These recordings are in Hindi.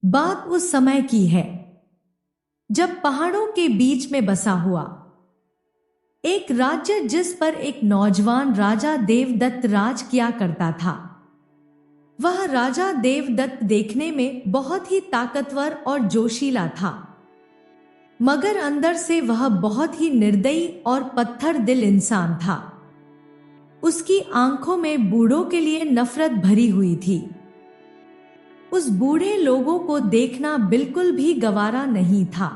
बात उस समय की है जब पहाड़ों के बीच में बसा हुआ एक राज्य जिस पर एक नौजवान राजा देवदत्त राज किया करता था। वह राजा देवदत्त देखने में बहुत ही ताकतवर और जोशीला था, मगर अंदर से वह बहुत ही निर्दयी और पत्थर दिल इंसान था। उसकी आंखों में बूढ़ों के लिए नफरत भरी हुई थी। उस बूढ़े लोगों को देखना बिल्कुल भी गवारा नहीं था।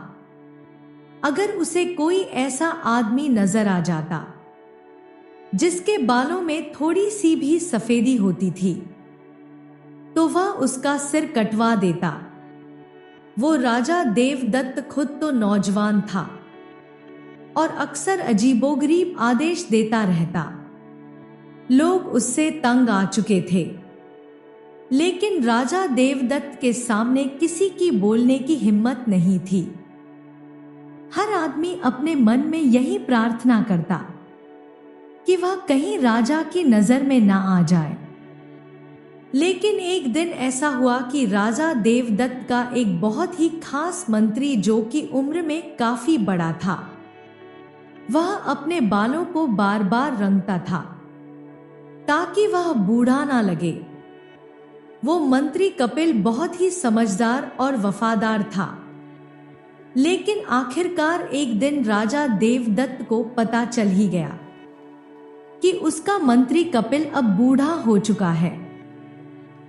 अगर उसे कोई ऐसा आदमी नजर आ जाता जिसके बालों में थोड़ी सी भी सफेदी होती थी तो वह उसका सिर कटवा देता। वो राजा देवदत्त खुद तो नौजवान था और अक्सर अजीबोगरीब आदेश देता रहता। लोग उससे तंग आ चुके थे, लेकिन राजा देवदत्त के सामने किसी की बोलने की हिम्मत नहीं थी। हर आदमी अपने मन में यही प्रार्थना करता कि वह कहीं राजा की नजर में ना आ जाए। लेकिन एक दिन ऐसा हुआ कि राजा देवदत्त का एक बहुत ही खास मंत्री, जो कि उम्र में काफी बड़ा था, वह अपने बालों को बार बार रंगता था ताकि वह बूढ़ा ना लगे। वो मंत्री कपिल बहुत ही समझदार और वफादार था, लेकिन आखिरकार एक दिन राजा देवदत्त को पता चल ही गया कि उसका मंत्री कपिल अब बूढ़ा हो चुका है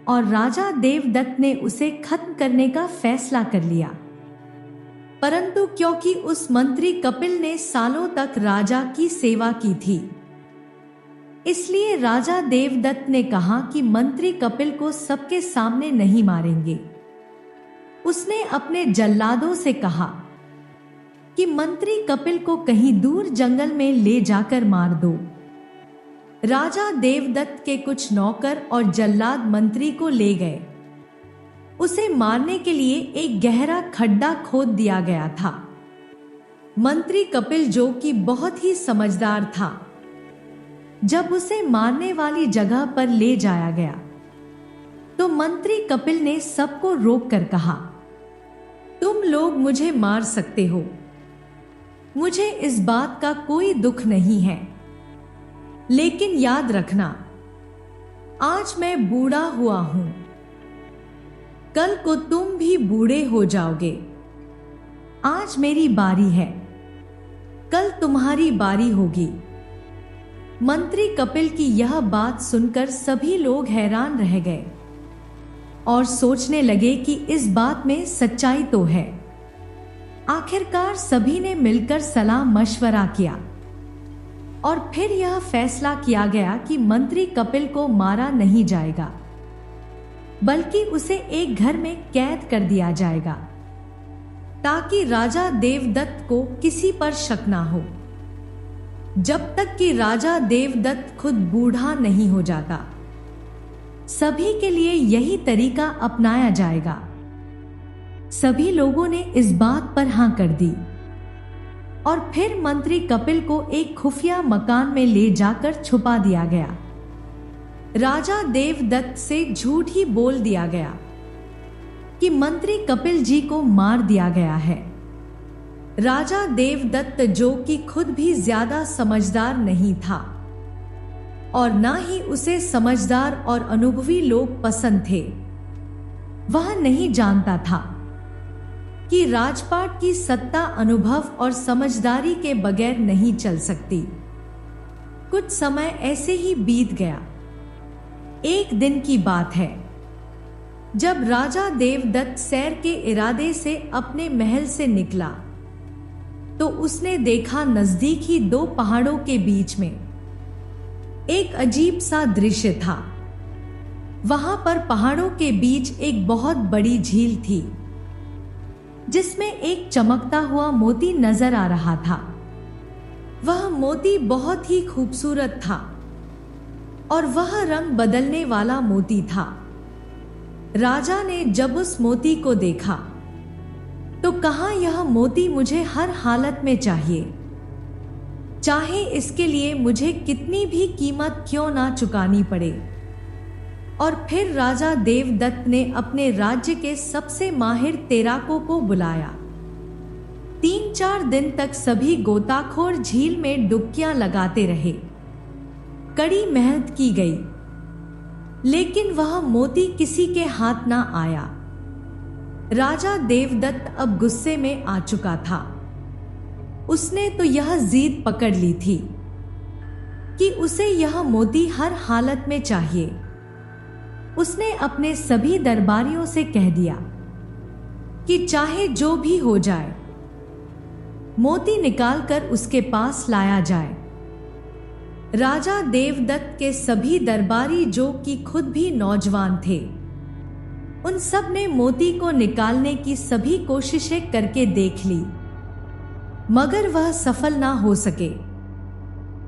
और राजा देवदत्त ने उसे खत्म करने का फैसला कर लिया। परंतु क्योंकि उस मंत्री कपिल ने सालों तक राजा की सेवा की थी, इसलिए राजा देवदत्त ने कहा कि मंत्री कपिल को सबके सामने नहीं मारेंगे। उसने अपने जल्लादों से कहा कि मंत्री कपिल को कहीं दूर जंगल में ले जाकर मार दो। राजा देवदत्त के कुछ नौकर और जल्लाद मंत्री को ले गए। उसे मारने के लिए एक गहरा खड्डा खोद दिया गया था। मंत्री कपिल, जो कि बहुत ही समझदार था, जब उसे मारने वाली जगह पर ले जाया गया तो मंत्री कपिल ने सबको रोककर कहा, तुम लोग मुझे मार सकते हो, मुझे इस बात का कोई दुख नहीं है, लेकिन याद रखना, आज मैं बूढ़ा हुआ हूं, कल को तुम भी बूढ़े हो जाओगे। आज मेरी बारी है, कल तुम्हारी बारी होगी। मंत्री कपिल की यह बात सुनकर सभी लोग हैरान रह गए और सोचने लगे कि इस बात में सच्चाई तो है। आखिरकार सभी ने मिलकर सलाह मशवरा किया और फिर यह फैसला किया गया कि मंत्री कपिल को मारा नहीं जाएगा, बल्कि उसे एक घर में कैद कर दिया जाएगा ताकि राजा देवदत्त को किसी पर शक ना हो, जब तक कि राजा देवदत्त खुद बूढ़ा नहीं हो जाता। सभी के लिए यही तरीका अपनाया जाएगा। सभी लोगों ने इस बात पर हां कर दी और फिर मंत्री कपिल को एक खुफिया मकान में ले जाकर छुपा दिया गया। राजा देवदत्त से झूठ ही बोल दिया गया कि मंत्री कपिल जी को मार दिया गया है। राजा देवदत्त, जो कि खुद भी ज्यादा समझदार नहीं था और ना ही उसे समझदार और अनुभवी लोग पसंद थे, वह नहीं जानता था कि राजपाट की सत्ता अनुभव और समझदारी के बगैर नहीं चल सकती। कुछ समय ऐसे ही बीत गया। एक दिन की बात है, जब राजा देवदत्त सैर के इरादे से अपने महल से निकला तो उसने देखा नजदीक ही दो पहाड़ों के बीच में एक अजीब सा दृश्य था। वहां पर पहाड़ों के बीच एक बहुत बड़ी झील थी, जिसमें एक चमकता हुआ मोती नजर आ रहा था। वह मोती बहुत ही खूबसूरत था और वह रंग बदलने वाला मोती था। राजा ने जब उस मोती को देखा तो कहा, यह मोती मुझे हर हालत में चाहिए, चाहे इसके लिए मुझे कितनी भी कीमत क्यों ना चुकानी पड़े। और फिर राजा देवदत्त ने अपने राज्य के सबसे माहिर तैराकों को बुलाया। 3-4 दिन तक सभी गोताखोर झील में डुबकियां लगाते रहे। कड़ी मेहनत की गई, लेकिन वह मोती किसी के हाथ ना आया। राजा देवदत्त अब गुस्से में आ चुका था। उसने तो यह जिद पकड़ ली थी कि उसे यह मोती हर हालत में चाहिए। उसने अपने सभी दरबारियों से कह दिया कि चाहे जो भी हो जाए, मोती निकालकर उसके पास लाया जाए। राजा देवदत्त के सभी दरबारी, जो कि खुद भी नौजवान थे, उन सब ने मोती को निकालने की सभी कोशिशें करके देख ली, मगर वह सफल ना हो सके।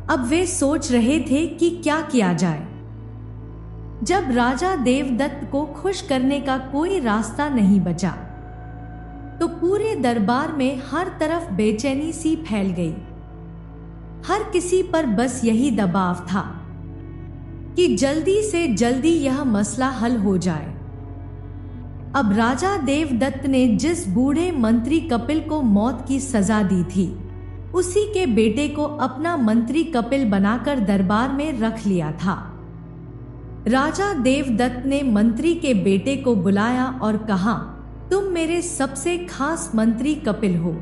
अब वे सोच रहे थे कि क्या किया जाए। जब राजा देवदत्त को खुश करने का कोई रास्ता नहीं बचा, तो पूरे दरबार में हर तरफ बेचैनी सी फैल गई। हर किसी पर बस यही दबाव था कि जल्दी से जल्दी यह मसला हल हो जाए। अब राजा देवदत्त ने जिस बूढ़े मंत्री कपिल को मौत की सजा दी थी, उसी के बेटे को अपना मंत्री कपिल बनाकर दरबार में रख लिया था। राजा देवदत्त ने मंत्री के बेटे को बुलाया और कहा, तुम मेरे सबसे खास मंत्री कपिल हो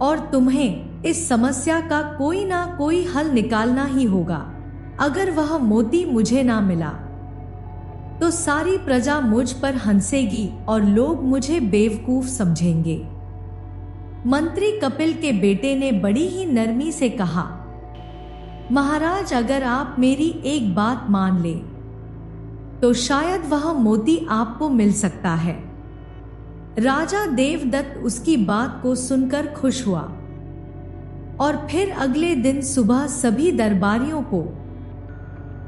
और तुम्हें इस समस्या का कोई ना कोई हल निकालना ही होगा। अगर वह मोती मुझे ना मिला तो सारी प्रजा मुझ पर हंसेगी और लोग मुझे बेवकूफ समझेंगे। मंत्री कपिल के बेटे ने बड़ी ही नरमी से कहा, महाराज, अगर आप मेरी एक बात मान ले तो शायद वह मोती आपको मिल सकता है। राजा देवदत्त उसकी बात को सुनकर खुश हुआ और फिर अगले दिन सुबह सभी दरबारियों को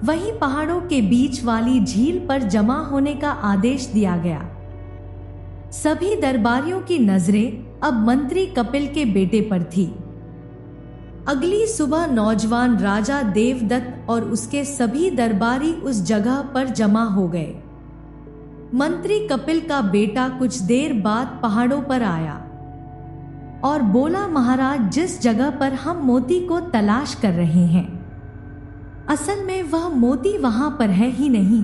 वहीं पहाड़ों के बीच वाली झील पर जमा होने का आदेश दिया गया। सभी दरबारियों की नजरें अब मंत्री कपिल के बेटे पर थी। अगली सुबह नौजवान राजा देवदत्त और उसके सभी दरबारी उस जगह पर जमा हो गए। मंत्री कपिल का बेटा कुछ देर बाद पहाड़ों पर आया और बोला, महाराज, जिस जगह पर हम मोती को तलाश कर रहे हैं, असल में वह मोती वहां पर है ही नहीं।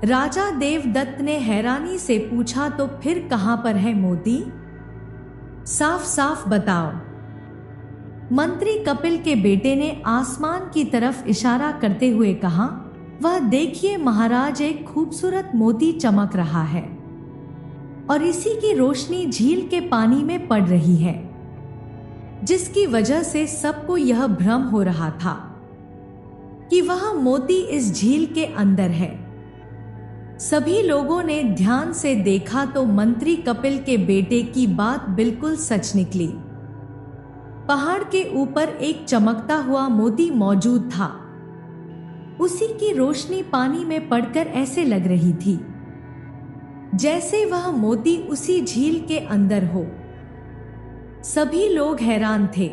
राजा देवदत्त ने हैरानी से पूछा, तो फिर कहां पर है मोती? साफ साफ बताओ। मंत्री कपिल के बेटे ने आसमान की तरफ इशारा करते हुए कहा, वह देखिए महाराज, एक खूबसूरत मोती चमक रहा है और इसी की रोशनी झील के पानी में पड़ रही है, जिसकी वजह से सबको यह भ्रम हो रहा था कि वह मोती इस झील के अंदर है। सभी लोगों ने ध्यान से देखा तो मंत्री कपिल के बेटे की बात बिल्कुल सच निकली। पहाड़ के ऊपर एक चमकता हुआ मोती मौजूद था। उसी की रोशनी पानी में पड़कर ऐसे लग रही थी जैसे वह मोती उसी झील के अंदर हो। सभी लोग हैरान थे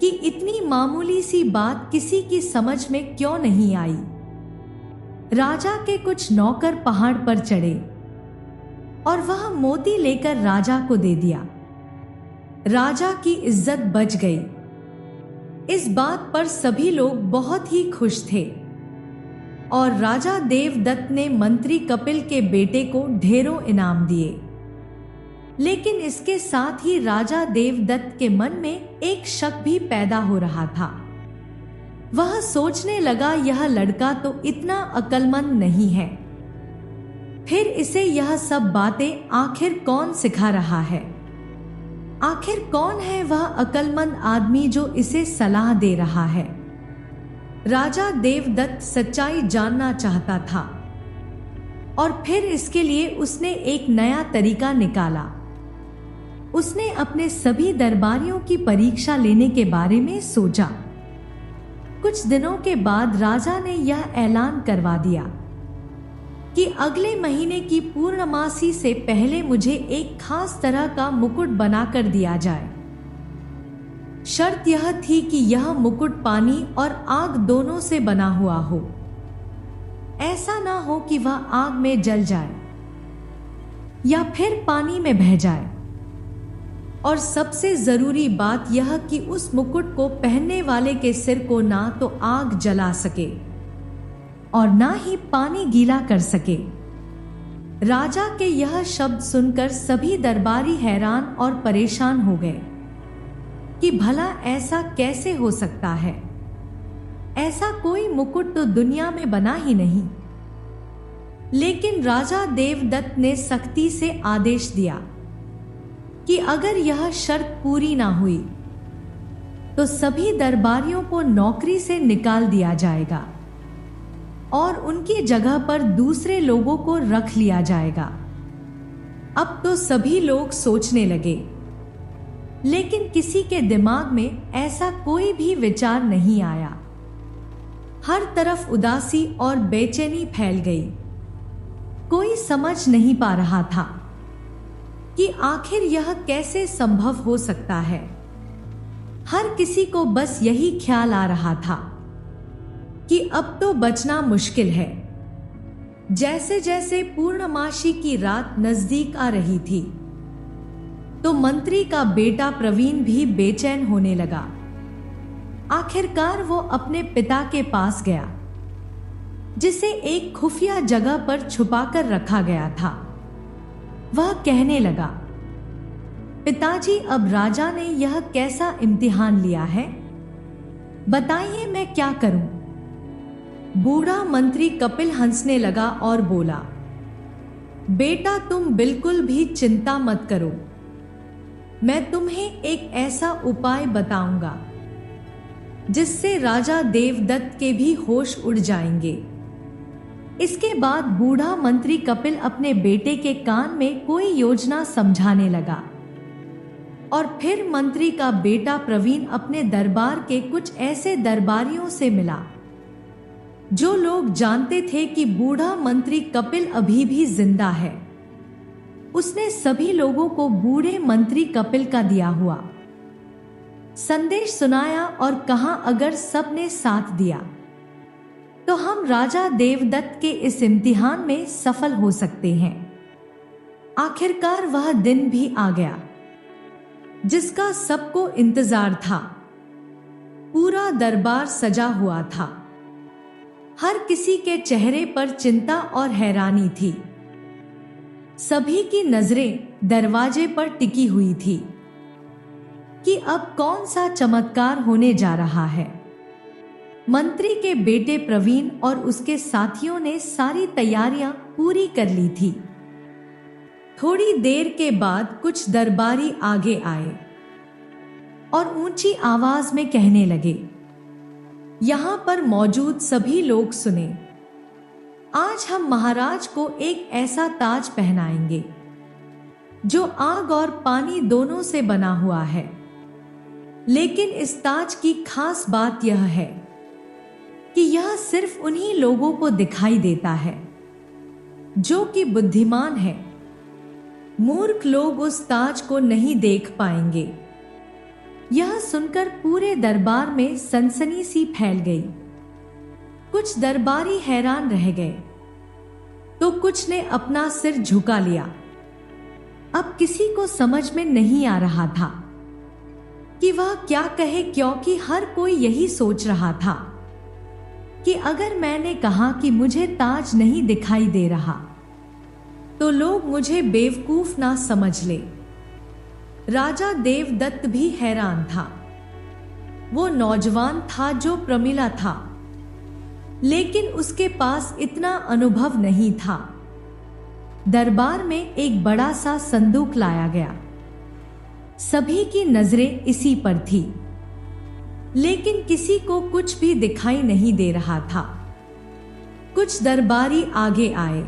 कि इतनी मामूली सी बात किसी की समझ में क्यों नहीं आई। राजा के कुछ नौकर पहाड़ पर चढ़े और वह मोती लेकर राजा को दे दिया। राजा की इज्जत बच गई। इस बात पर सभी लोग बहुत ही खुश थे और राजा देवदत्त ने मंत्री कपिल के बेटे को ढेरों इनाम दिए। लेकिन इसके साथ ही राजा देवदत्त के मन में एक शक भी पैदा हो रहा था। वह सोचने लगा, यह लड़का तो इतना अक्लमंद नहीं है, फिर इसे यह सब बातें आखिर कौन सिखा रहा है? आखिर कौन है वह अक्लमंद आदमी जो इसे सलाह दे रहा है? राजा देवदत्त सच्चाई जानना चाहता था और फिर इसके लिए उसने एक नया तरीका निकाला। उसने अपने सभी दरबारियों की परीक्षा लेने के बारे में सोचा। कुछ दिनों के बाद राजा ने यह ऐलान करवा दिया कि अगले महीने की पूर्णमासी से पहले मुझे एक खास तरह का मुकुट बनाकर दिया जाए। शर्त यह थी कि यह मुकुट पानी और आग दोनों से बना हुआ हो। ऐसा ना हो कि वह आग में जल जाए या फिर पानी में बह जाए। और सबसे जरूरी बात यह कि उस मुकुट को पहनने वाले के सिर को ना तो आग जला सके और ना ही पानी गीला कर सके। राजा के यह शब्द सुनकर सभी दरबारी हैरान और परेशान हो गए कि भला ऐसा कैसे हो सकता है। ऐसा कोई मुकुट तो दुनिया में बना ही नहीं। लेकिन राजा देवदत्त ने सख्ती से आदेश दिया कि अगर यह शर्त पूरी ना हुई तो सभी दरबारियों को नौकरी से निकाल दिया जाएगा और उनकी जगह पर दूसरे लोगों को रख लिया जाएगा। अब तो सभी लोग सोचने लगे, लेकिन किसी के दिमाग में ऐसा कोई भी विचार नहीं आया। हर तरफ उदासी और बेचैनी फैल गई। कोई समझ नहीं पा रहा था कि आखिर यह कैसे संभव हो सकता है। हर किसी को बस यही ख्याल आ रहा था कि अब तो बचना मुश्किल है। जैसे जैसे पूर्णमासी की रात नजदीक आ रही थी तो मंत्री का बेटा प्रवीण भी बेचैन होने लगा। आखिरकार वो अपने पिता के पास गया, जिसे एक खुफिया जगह पर छुपाकर रखा गया था। वह कहने लगा, पिताजी, अब राजा ने यह कैसा इम्तिहान लिया है, बताइए मैं क्या करूं। बूढ़ा मंत्री कपिल हंसने लगा और बोला, बेटा तुम बिल्कुल भी चिंता मत करो। मैं तुम्हें एक ऐसा उपाय बताऊंगा जिससे राजा देवदत्त के भी होश उड़ जाएंगे। इसके बाद बूढ़ा मंत्री कपिल अपने बेटे के कान में कोई योजना समझाने लगा और फिर मंत्री का बेटा प्रवीण अपने दरबार के कुछ ऐसे दरबारियों से मिला जो लोग जानते थे कि बूढ़ा मंत्री कपिल अभी भी जिंदा है। उसने सभी लोगों को बूढ़े मंत्री कपिल का दिया हुआ संदेश सुनाया और कहा, अगर सब ने साथ दिया तो हम राजा देवदत्त के इस इम्तिहान में सफल हो सकते हैं। आखिरकार वह दिन भी आ गया जिसका सबको इंतजार था। पूरा दरबार सजा हुआ था। हर किसी के चेहरे पर चिंता और हैरानी थी। सभी की नजरें दरवाजे पर टिकी हुई थी कि अब कौन सा चमत्कार होने जा रहा है। मंत्री के बेटे प्रवीण और उसके साथियों ने सारी तैयारियां पूरी कर ली थी। थोड़ी देर के बाद कुछ दरबारी आगे आए और ऊंची आवाज में कहने लगे, यहां पर मौजूद सभी लोग सुने, आज हम महाराज को एक ऐसा ताज पहनाएंगे जो आग और पानी दोनों से बना हुआ है। लेकिन इस ताज की खास बात यह है कि यह सिर्फ उन्हीं लोगों को दिखाई देता है जो कि बुद्धिमान है। मूर्ख लोग उस ताज को नहीं देख पाएंगे। यह सुनकर पूरे दरबार में सनसनी सी फैल गई। कुछ दरबारी हैरान रह गए तो कुछ ने अपना सिर झुका लिया। अब किसी को समझ में नहीं आ रहा था कि वह क्या कहे, क्योंकि हर कोई यही सोच रहा था कि अगर मैंने कहा कि मुझे ताज नहीं दिखाई दे रहा तो लोग मुझे बेवकूफ ना समझ ले। राजा देवदत्त भी हैरान था। वो नौजवान था जो प्रमिला था, लेकिन उसके पास इतना अनुभव नहीं था। दरबार में एक बड़ा सा संदूक लाया गया। सभी की नजरें इसी पर थी, लेकिन किसी को कुछ भी दिखाई नहीं दे रहा था। कुछ दरबारी आगे आए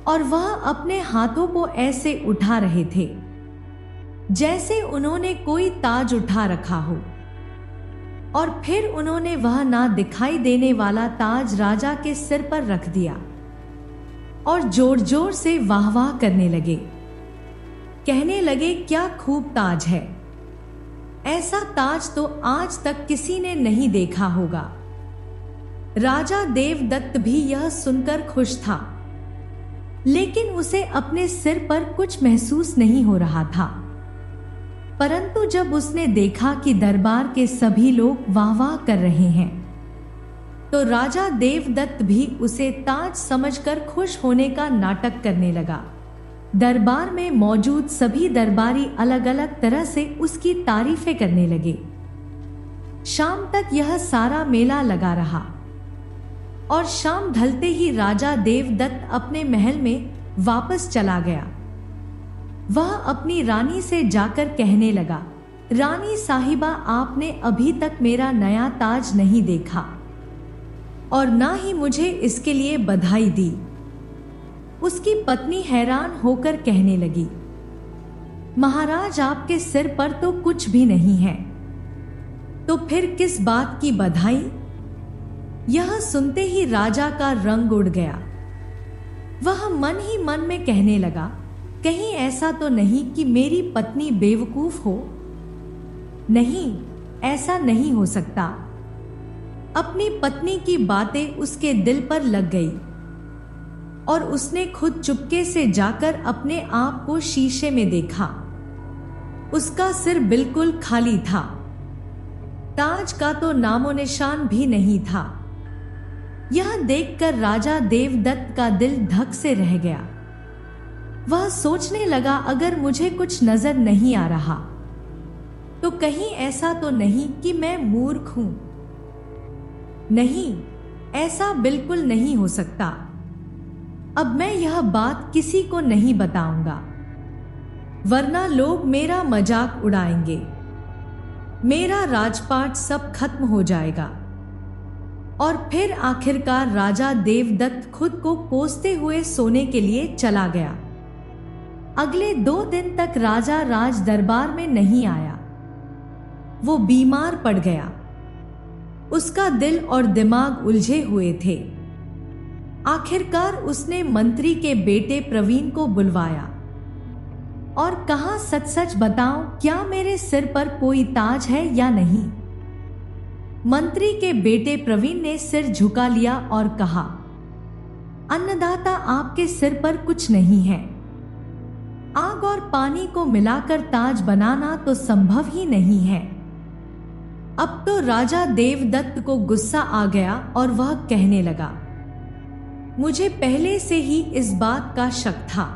और वह अपने हाथों को ऐसे उठा रहे थे जैसे उन्होंने कोई ताज उठा रखा हो, और फिर उन्होंने वह ना दिखाई देने वाला ताज राजा के सिर पर रख दिया और जोर जोर से वाह वाह करने लगे। कहने लगे, क्या खूब ताज है, ऐसा ताज तो आज तक किसी ने नहीं देखा होगा। राजा देवदत्त भी यह सुनकर खुश था, लेकिन उसे अपने सिर पर कुछ महसूस नहीं हो रहा था। परंतु जब उसने देखा कि दरबार के सभी लोग वाह वाह कर रहे हैं, तो राजा देवदत्त भी उसे ताज समझकर खुश होने का नाटक करने लगा। दरबार में मौजूद सभी दरबारी अलग अलग तरह से उसकी तारीफें करने लगे। शाम तक यह सारा मेला लगा रहा और शाम ढलते ही राजा देवदत्त अपने महल में वापस चला गया। वह अपनी रानी से जाकर कहने लगा, रानी साहिबा, आपने अभी तक मेरा नया ताज नहीं देखा और ना ही मुझे इसके लिए बधाई दी। उसकी पत्नी हैरान होकर कहने लगी, महाराज, आपके सिर पर तो कुछ भी नहीं है, तो फिर किस बात की बधाई? यह सुनते ही राजा का रंग उड़ गया। वह मन ही मन में कहने लगा, कहीं ऐसा तो नहीं कि मेरी पत्नी बेवकूफ हो? नहीं, ऐसा नहीं हो सकता। अपनी पत्नी की बातें उसके दिल पर लग गई और उसने खुद चुपके से जाकर अपने आप को शीशे में देखा। उसका सिर बिल्कुल खाली था, ताज का तो नामो निशान भी नहीं था। यह देखकर राजा देवदत्त का दिल धक से रह गया। वह सोचने लगा, अगर मुझे कुछ नजर नहीं आ रहा तो कहीं ऐसा तो नहीं कि मैं मूर्ख हूं? नहीं, ऐसा बिल्कुल नहीं हो सकता। अब मैं यह बात किसी को नहीं बताऊंगा, वरना लोग मेरा मजाक उड़ाएंगे, मेरा राजपाट सब खत्म हो जाएगा। और फिर आखिरकार राजा देवदत्त खुद को कोसते हुए सोने के लिए चला गया। अगले 2 दिन तक राजा राज दरबार में नहीं आया। वो बीमार पड़ गया। उसका दिल और दिमाग उलझे हुए थे। आखिरकार उसने मंत्री के बेटे प्रवीण को बुलवाया और कहा, सच सच बताओ, क्या मेरे सिर पर कोई ताज है या नहीं? मंत्री के बेटे प्रवीण ने सिर झुका लिया और कहा, अन्नदाता, आपके सिर पर कुछ नहीं है। आग और पानी को मिलाकर ताज बनाना तो संभव ही नहीं है। अब तो राजा देवदत्त को गुस्सा आ गया और वह कहने लगा, मुझे पहले से ही इस बात का शक था,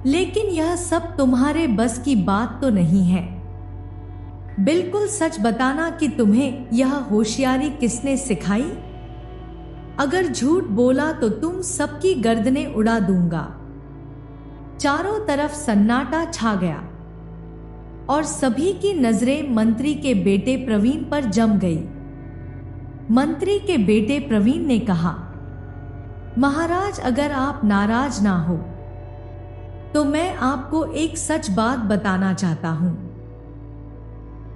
लेकिन यह सब तुम्हारे बस की बात तो नहीं है। बिल्कुल सच बताना कि तुम्हें यह होशियारी किसने सिखाई? अगर झूठ बोला तो तुम सबकी गर्दनें उड़ा दूंगा। चारों तरफ सन्नाटा छा गया और सभी की नजरें मंत्री के बेटे प्रवीण पर जम गई। मंत्री के बेटे प्रवीण ने कहा, महाराज, अगर आप नाराज ना हो तो मैं आपको एक सच बात बताना चाहता हूं।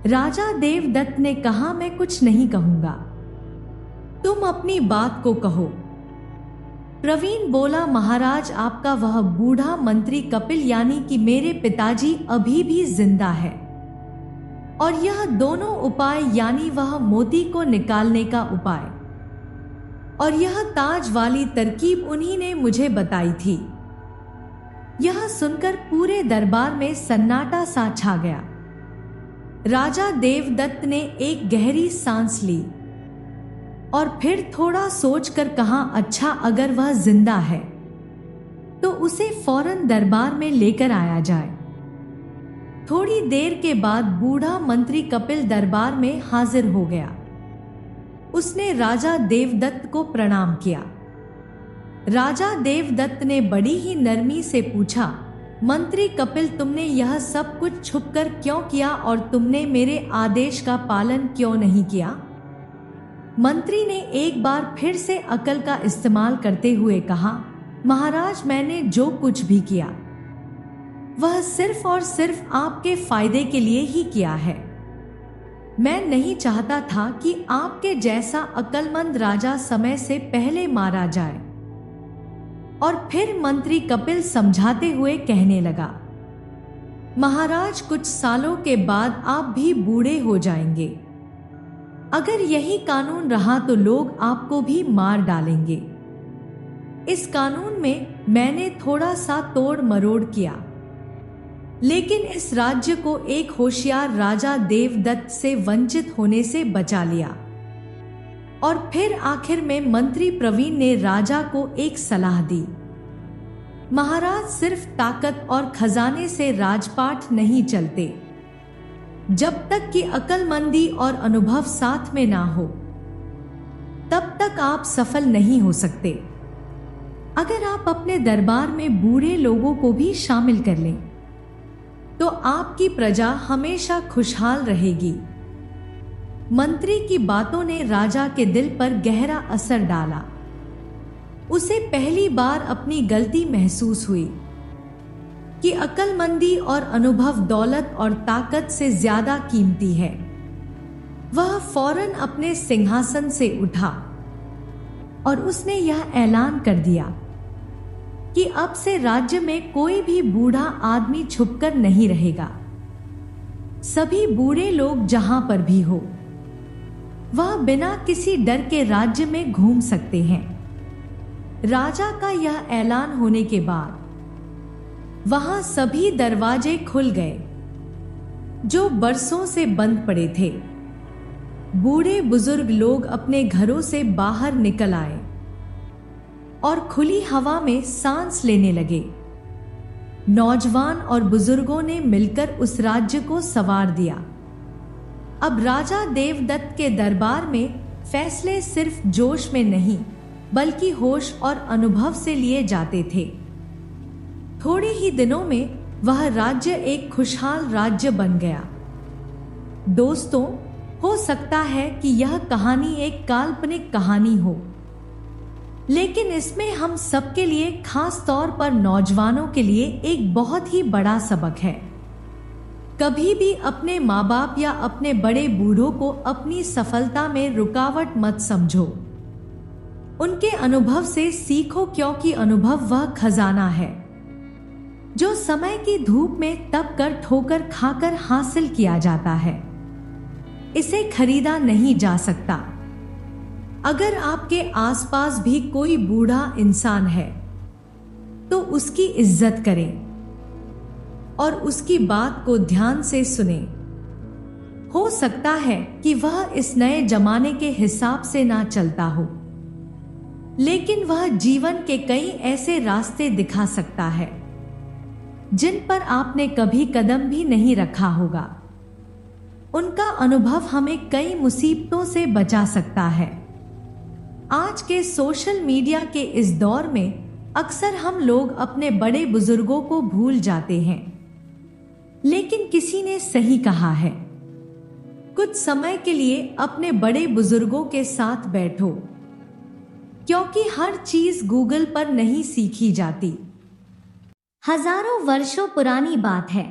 राजा देवदत्त ने कहा, मैं कुछ नहीं कहूंगा, तुम अपनी बात को कहो। प्रवीण बोला, महाराज, आपका वह बूढ़ा मंत्री कपिल यानी कि मेरे पिताजी अभी भी जिंदा है और यह दोनों उपाय यानी वह मोती को निकालने का उपाय और यह ताज वाली तरकीब उन्हीं ने मुझे बताई थी। यह सुनकर पूरे दरबार में सन्नाटा सा छा गया। राजा देवदत्त ने एक गहरी सांस ली और फिर थोड़ा सोचकर कहा, अच्छा, अगर वह जिंदा है तो उसे फौरन दरबार में लेकर आया जाए। थोड़ी देर के बाद बूढ़ा मंत्री कपिल दरबार में हाजिर हो गया। उसने राजा देवदत्त को प्रणाम किया। राजा देवदत्त ने बड़ी ही नरमी से पूछा, मंत्री कपिल, तुमने यह सब कुछ छुपकर क्यों किया और तुमने मेरे आदेश का पालन क्यों नहीं किया? मंत्री ने एक बार फिर से अकल का इस्तेमाल करते हुए कहा, महाराज, मैंने जो कुछ भी किया वह सिर्फ और सिर्फ आपके फायदे के लिए ही किया है। मैं नहीं चाहता था कि आपके जैसा अक्लमंद राजा समय से पहले मारा जाए। और फिर मंत्री कपिल समझाते हुए कहने लगा, महाराज, कुछ सालों के बाद आप भी बूढ़े हो जाएंगे। अगर यही कानून रहा तो लोग आपको भी मार डालेंगे। इस कानून में मैंने थोड़ा सा तोड़ मरोड़ किया, लेकिन इस राज्य को एक होशियार राजा देवदत्त से वंचित होने से बचा लिया। और फिर आखिर में मंत्री प्रवीण ने राजा को एक सलाह दी, महाराज, सिर्फ ताकत और खजाने से राजपाट नहीं चलते। जब तक कि अक्लमंदी और अनुभव साथ में ना हो, तब तक आप सफल नहीं हो सकते। अगर आप अपने दरबार में बूढ़े लोगों को भी शामिल कर लें, तो आपकी प्रजा हमेशा खुशहाल रहेगी। मंत्री की बातों ने राजा के दिल पर गहरा असर डाला। उसे पहली बार अपनी गलती महसूस हुई कि अक्लमंदी और अनुभव दौलत और ताकत से ज्यादा कीमती है। वह फौरन अपने सिंहासन से उठा और उसने यह ऐलान कर दिया कि अब से राज्य में कोई भी बूढ़ा आदमी छुपकर नहीं रहेगा। सभी बूढ़े लोग जहां पर भी हो, वह बिना किसी डर के राज्य में घूम सकते हैं। राजा का यह ऐलान होने के बाद वहां सभी दरवाजे खुल गए जो बरसों से बंद पड़े थे। बूढ़े बुजुर्ग लोग अपने घरों से बाहर निकल आए और खुली हवा में सांस लेने लगे। नौजवान और बुजुर्गों ने मिलकर उस राज्य को संवार दिया। अब राजा देवदत्त के दरबार में फैसले सिर्फ जोश में नहीं, बल्कि होश और अनुभव से लिए जाते थे। थोड़े ही दिनों में वह राज्य एक खुशहाल राज्य बन गया। दोस्तों, हो सकता है कि यह कहानी एक काल्पनिक कहानी हो, लेकिन इसमें हम सबके लिए, खास तौर पर नौजवानों के लिए, एक बहुत ही बड़ा सबक है। कभी भी अपने माँ बाप या अपने बड़े बूढ़ों को अपनी सफलता में रुकावट मत समझो। उनके अनुभव से सीखो, क्योंकि अनुभव वह खजाना है जो समय की धूप में तप कर, ठोकर खाकर हासिल किया जाता है। इसे खरीदा नहीं जा सकता। अगर आपके आसपास भी कोई बूढ़ा इंसान है, तो उसकी इज्जत करें और उसकी बात को ध्यान से सुनें। हो सकता है कि वह इस नए जमाने के हिसाब से ना चलता हो, लेकिन वह जीवन के कई ऐसे रास्ते दिखा सकता है जिन पर आपने कभी कदम भी नहीं रखा होगा। उनका अनुभव हमें कई मुसीबतों से बचा सकता है। आज के सोशल मीडिया के इस दौर में अक्सर हम लोग अपने बड़े बुजुर्गों को भूल जाते हैं, लेकिन किसी ने सही कहा है, कुछ समय के लिए अपने बड़े बुजुर्गों के साथ बैठो, क्योंकि हर चीज गूगल पर नहीं सीखी जाती। हजारों वर्षों पुरानी बात है,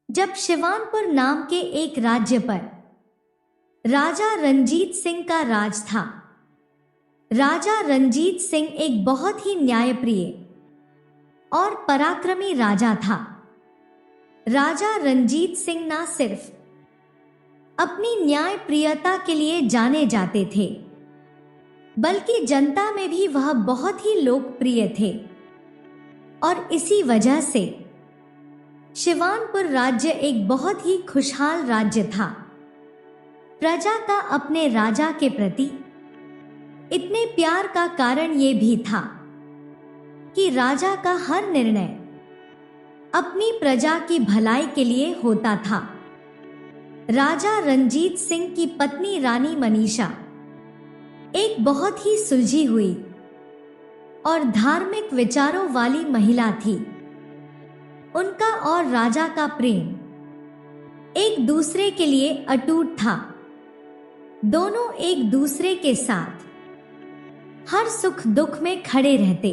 जब शिवानपुर नाम के एक राज्य पर राजा रंजीत सिंह का राज था। राजा रंजीत सिंह एक बहुत ही न्यायप्रिय और पराक्रमी राजा था। राजा रंजीत सिंह न सिर्फ अपनी न्यायप्रियता के लिए जाने जाते थे, बल्कि जनता में भी वह बहुत ही लोकप्रिय थे। और इसी वजह से शिवानपुर राज्य एक बहुत ही खुशहाल राज्य था। प्रजा का अपने राजा के प्रति इतने प्यार का कारण ये भी था कि राजा का हर निर्णय अपनी प्रजा की भलाई के लिए होता था। राजा रंजीत सिंह की पत्नी रानी मनीषा एक बहुत ही सुलझी हुई और धार्मिक विचारों वाली महिला थी। उनका और राजा का प्रेम एक दूसरे के लिए अटूट था। दोनों एक दूसरे के साथ हर सुख दुख में खड़े रहते।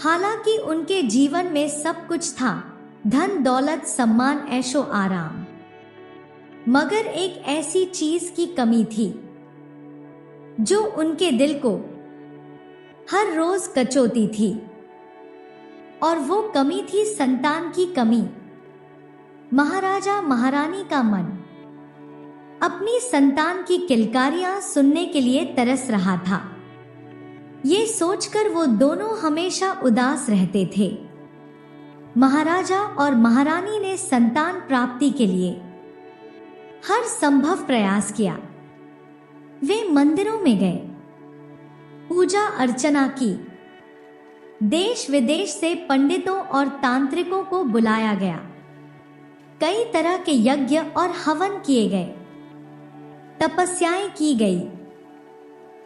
हालांकि उनके जीवन में सब कुछ था, धन दौलत सम्मान ऐशो आराम, मगर एक ऐसी चीज की कमी थी जो उनके दिल को हर रोज कचोती थी, और वो कमी थी संतान की कमी। महाराजा महारानी का मन अपनी संतान की किलकारियां सुनने के लिए तरस रहा था। ये सोचकर वो दोनों हमेशा उदास रहते थे। महाराजा और महारानी ने संतान प्राप्ति के लिए हर संभव प्रयास किया। वे मंदिरों में गए, पूजा अर्चना की, देश विदेश से पंडितों और तांत्रिकों को बुलाया गया, कई तरह के यज्ञ और हवन किए गए, तपस्याएं की गई,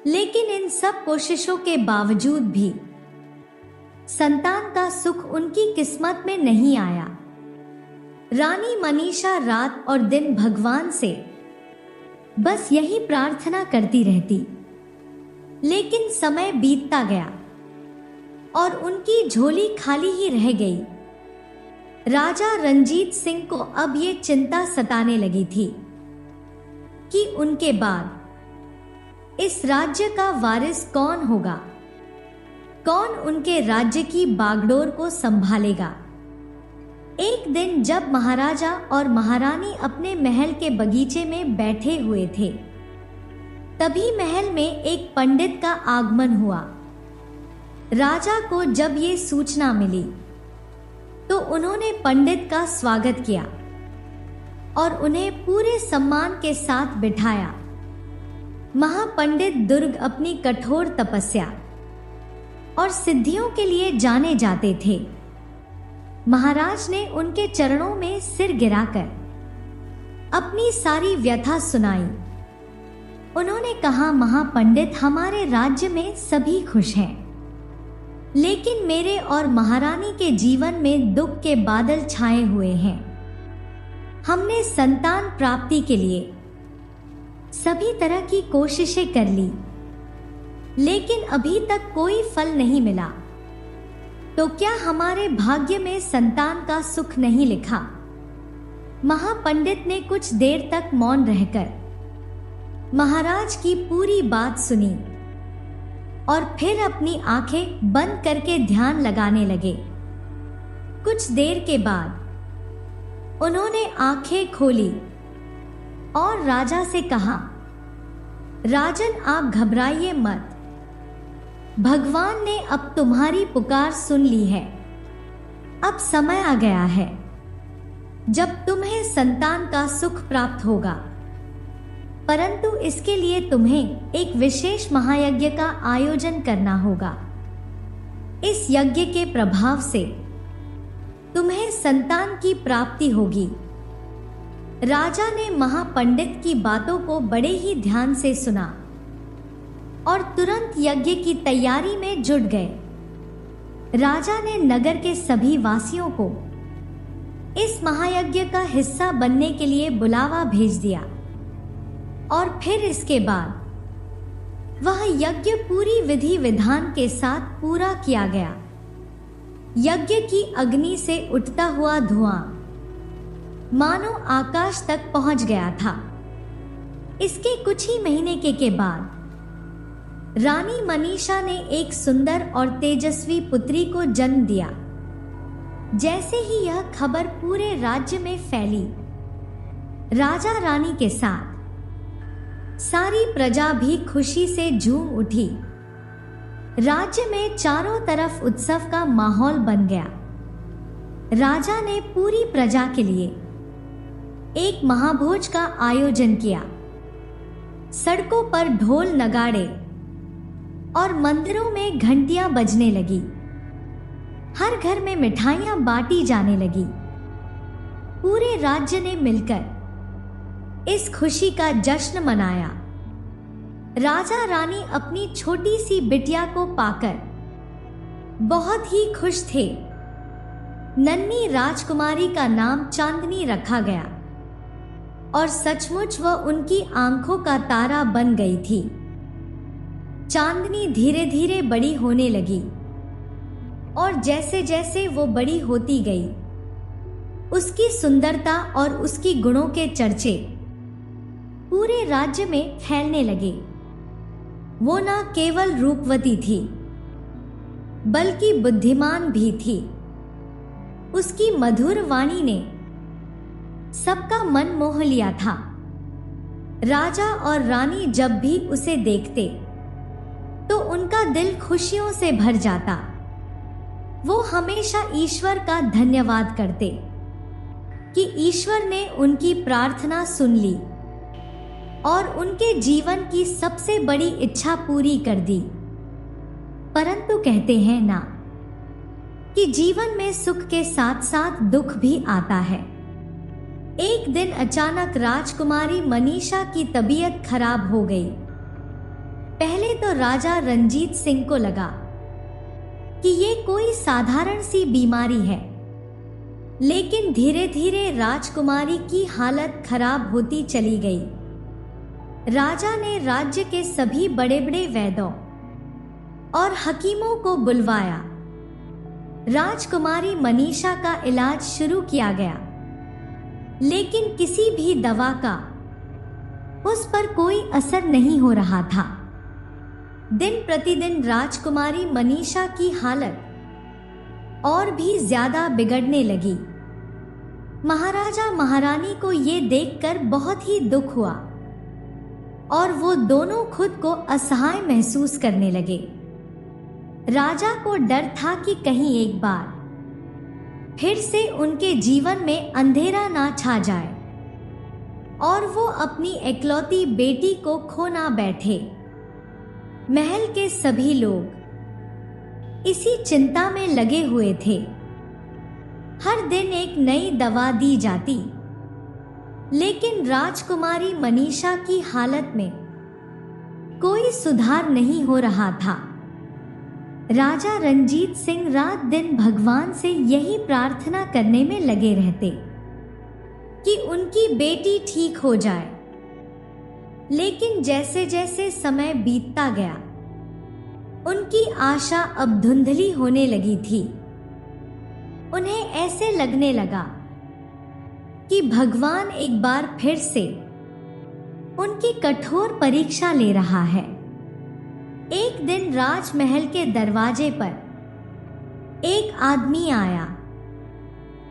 लेकिन इन सब कोशिशों के बावजूद भी संतान का सुख उनकी किस्मत में नहीं आया। रानी मनीषा रात और दिन भगवान से बस यही प्रार्थना करती रहती, लेकिन समय बीतता गया और उनकी झोली खाली ही रह गई। राजा रंजीत सिंह को अब ये चिंता सताने लगी थी कि उनके बाद इस राज्य का वारिस कौन होगा, कौन उनके राज्य की बागडोर को संभालेगा। एक दिन जब महाराजा और महारानी अपने महल के बगीचे में बैठे हुए थे, तभी महल में एक पंडित का आगमन हुआ। राजा को जब ये सूचना मिली तो उन्होंने पंडित का स्वागत किया और उन्हें पूरे सम्मान के साथ बिठाया। महापंडित दुर्ग अपनी कठोर तपस्या और सिद्धियों के लिए जाने जाते थे। महाराज ने उनके चरणों में सिर गिराकर अपनी सारी व्यथा सुनाई। उन्होंने कहा, महापंडित, हमारे राज्य में सभी खुश हैं, लेकिन मेरे और महारानी के जीवन में दुख के बादल छाए हुए हैं। हमने संतान प्राप्ति के लिए सभी तरह की कोशिशें कर ली, लेकिन अभी तक कोई फल नहीं मिला। तो क्या हमारे भाग्य में संतान का सुख नहीं लिखा? महापंडित ने कुछ देर तक मौन रहकर महाराज की पूरी बात सुनी और फिर अपनी आंखें बंद करके ध्यान लगाने लगे। कुछ देर के बाद उन्होंने आंखें खोली और राजा से कहा, राजन, आप घबराइए मत। भगवान ने अब तुम्हारी पुकार सुन ली है। अब समय आ गया है जब तुम्हें संतान का सुख प्राप्त होगा, परंतु इसके लिए तुम्हें एक विशेष महायज्ञ का आयोजन करना होगा। इस यज्ञ के प्रभाव से तुम्हें संतान की प्राप्ति होगी। राजा ने महापंडित की बातों को बड़े ही ध्यान से सुना और तुरंत यज्ञ की तैयारी में जुट गए। राजा ने नगर के सभी वासियों को इस महायज्ञ का हिस्सा बनने के लिए बुलावा भेज दिया और फिर इसके बाद वह यज्ञ पूरी विधि विधान के साथ पूरा किया गया। यज्ञ की अग्नि से उठता हुआ धुआं मानो आकाश तक पहुंच गया था। इसके कुछ ही महीने के बाद रानी मनीषा ने एक सुंदर और तेजस्वी पुत्री को जन्म दिया। जैसे ही यह खबर पूरे राज्य में फैली, राजा रानी के साथ सारी प्रजा भी खुशी से झूम उठी। राज्य में चारों तरफ उत्सव का माहौल बन गया। राजा ने पूरी प्रजा के लिए एक महाभोज का आयोजन किया। सड़कों पर ढोल नगाड़े और मंदिरों में घंटियां बजने लगी। हर घर में मिठाइयां बांटी जाने लगी। पूरे राज्य ने मिलकर इस खुशी का जश्न मनाया। राजा रानी अपनी छोटी सी बिटिया को पाकर बहुत ही खुश थे। नन्ही राजकुमारी का नाम चांदनी रखा गया और सचमुच वह उनकी आंखों का तारा बन गई थी। चांदनी धीरे धीरे बड़ी होने लगी और जैसे जैसे वो बड़ी होती गई, उसकी सुंदरता और उसकी गुणों के चर्चे पूरे राज्य में फैलने लगे। वो न केवल रूपवती थी, बल्कि बुद्धिमान भी थी। उसकी मधुर वाणी ने सबका मन मोह लिया था। राजा और रानी जब भी उसे देखते तो उनका दिल खुशियों से भर जाता। वो हमेशा ईश्वर का धन्यवाद करते कि ईश्वर ने उनकी प्रार्थना सुन ली और उनके जीवन की सबसे बड़ी इच्छा पूरी कर दी। परंतु कहते हैं ना कि जीवन में सुख के साथ साथ दुख भी आता है। एक दिन अचानक राजकुमारी मनीषा की तबीयत खराब हो गई। पहले तो राजा रंजीत सिंह को लगा कि ये कोई साधारण सी बीमारी है, लेकिन धीरे धीरे राजकुमारी की हालत खराब होती चली गई। राजा ने राज्य के सभी बड़े बड़े वैद्यों और हकीमों को बुलवाया। राजकुमारी मनीषा का इलाज शुरू किया गया, लेकिन किसी भी दवा का उस पर कोई असर नहीं हो रहा था। दिन प्रतिदिन राजकुमारी मनीषा की हालत और भी ज्यादा बिगड़ने लगी। महाराजा महारानी को ये देखकर बहुत ही दुख हुआ और वो दोनों खुद को असहाय महसूस करने लगे। राजा को डर था कि कहीं एक बार फिर से उनके जीवन में अंधेरा ना छा जाए और वो अपनी इकलौती बेटी को खो ना बैठे। महल के सभी लोग इसी चिंता में लगे हुए थे। हर दिन एक नई दवा दी जाती, लेकिन राजकुमारी मनीषा की हालत में कोई सुधार नहीं हो रहा था। राजा रंजीत सिंह रात दिन भगवान से यही प्रार्थना करने में लगे रहते कि उनकी बेटी ठीक हो जाए। लेकिन जैसे जैसे समय बीतता गया, उनकी आशा अब धुंधली होने लगी थी। उन्हें ऐसे लगने लगा कि भगवान एक बार फिर से उनकी कठोर परीक्षा ले रहा है। एक दिन राजमहल के दरवाजे पर एक आदमी आया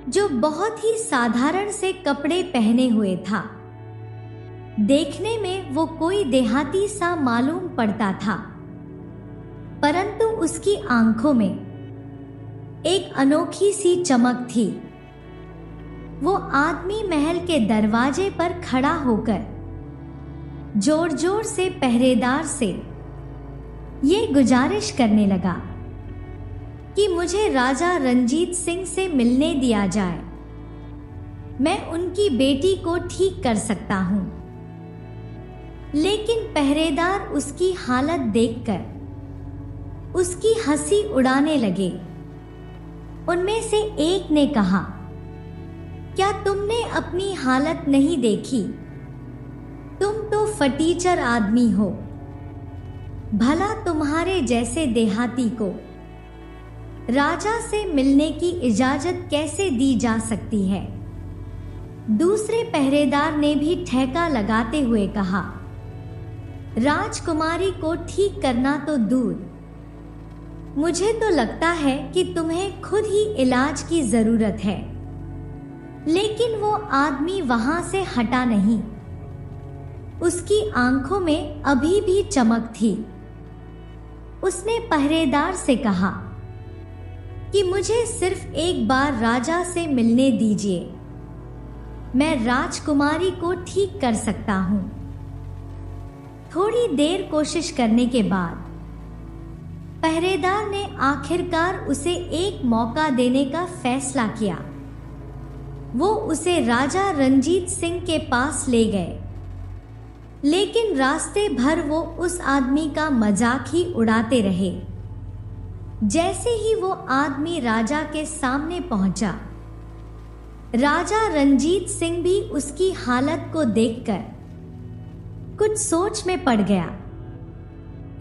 जो बहुत ही साधारण से कपड़े पहने हुए था। देखने में वो कोई देहाती सा मालूम पड़ता था, परंतु उसकी आंखों में एक अनोखी सी चमक थी। वो आदमी महल के दरवाजे पर खड़ा होकर जोर जोर से पहरेदार से ये गुजारिश करने लगा कि मुझे राजा रंजीत सिंह से मिलने दिया जाए। मैं उनकी बेटी को ठीक कर सकता हूं। लेकिन पहरेदार उसकी हालत देखकर उसकी हंसी उड़ाने लगे। उनमें से एक ने कहा, क्या तुमने अपनी हालत नहीं देखी? तुम तो फटीचर आदमी हो। भला तुम्हारे जैसे देहाती को राजा से मिलने की इजाजत कैसे दी जा सकती है? दूसरे पहरेदार ने भी ठेका लगाते हुए कहा, राजकुमारी को ठीक करना तो दूर, मुझे तो लगता है कि तुम्हें खुद ही इलाज की जरूरत है। लेकिन वो आदमी वहां से हटा नहीं। उसकी आंखों में अभी भी चमक थी। उसने पहरेदार से कहा कि मुझे सिर्फ एक बार राजा से मिलने दीजिए, मैं राजकुमारी को ठीक कर सकता हूं। थोड़ी देर कोशिश करने के बाद पहरेदार ने आखिरकार उसे एक मौका देने का फैसला किया। वो उसे राजा रंजीत सिंह के पास ले गए, लेकिन रास्ते भर वो उस आदमी का मजाक ही उड़ाते रहे। जैसे ही वो आदमी राजा के सामने पहुंचा, राजा रंजीत सिंह भी उसकी हालत को देखकर कुछ सोच में पड़ गया।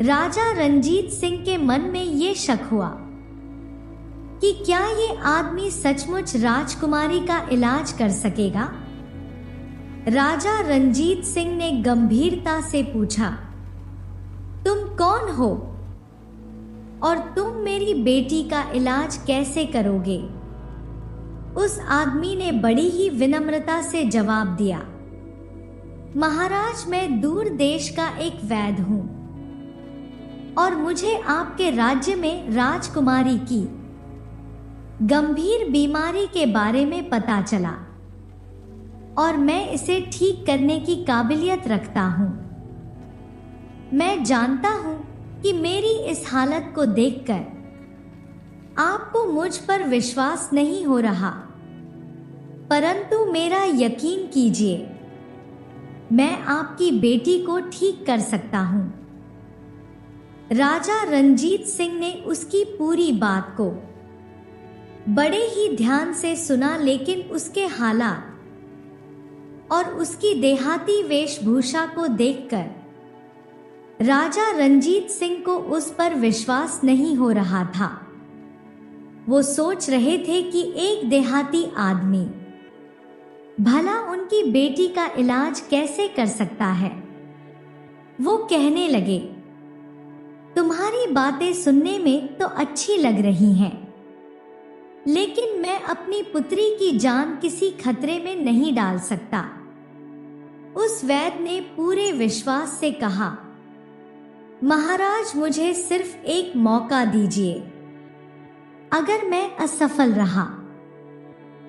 राजा रंजीत सिंह के मन में ये शक हुआ कि क्या ये आदमी सचमुच राजकुमारी का इलाज कर सकेगा। राजा रंजीत सिंह ने गंभीरता से पूछा, तुम कौन हो और तुम मेरी बेटी का इलाज कैसे करोगे? उस आदमी ने बड़ी ही विनम्रता से जवाब दिया, महाराज, मैं दूर देश का एक वैद्य हूँ और मुझे आपके राज्य में राजकुमारी की गंभीर बीमारी के बारे में पता चला और मैं इसे ठीक करने की काबिलियत रखता हूँ। मैं जानता हूँ कि मेरी इस हालत को देखकर आपको मुझ पर विश्वास नहीं हो रहा, परंतु मेरा यकीन कीजिए, मैं आपकी बेटी को ठीक कर सकता हूँ। राजा रणजीत सिंह ने उसकी पूरी बात को बड़े ही ध्यान से सुना, लेकिन उसके हालात और उसकी देहाती वेशभूषा को देखकर राजा रणजीत सिंह को उस पर विश्वास नहीं हो रहा था। वो सोच रहे थे कि एक देहाती आदमी भला उनकी बेटी का इलाज कैसे कर सकता है। वो कहने लगे, तुम्हारी बातें सुनने में तो अच्छी लग रही हैं, लेकिन मैं अपनी पुत्री की जान किसी खतरे में नहीं डाल सकता। उस वैद्य ने पूरे विश्वास से कहा, महाराज, मुझे सिर्फ एक मौका दीजिए। अगर मैं असफल रहा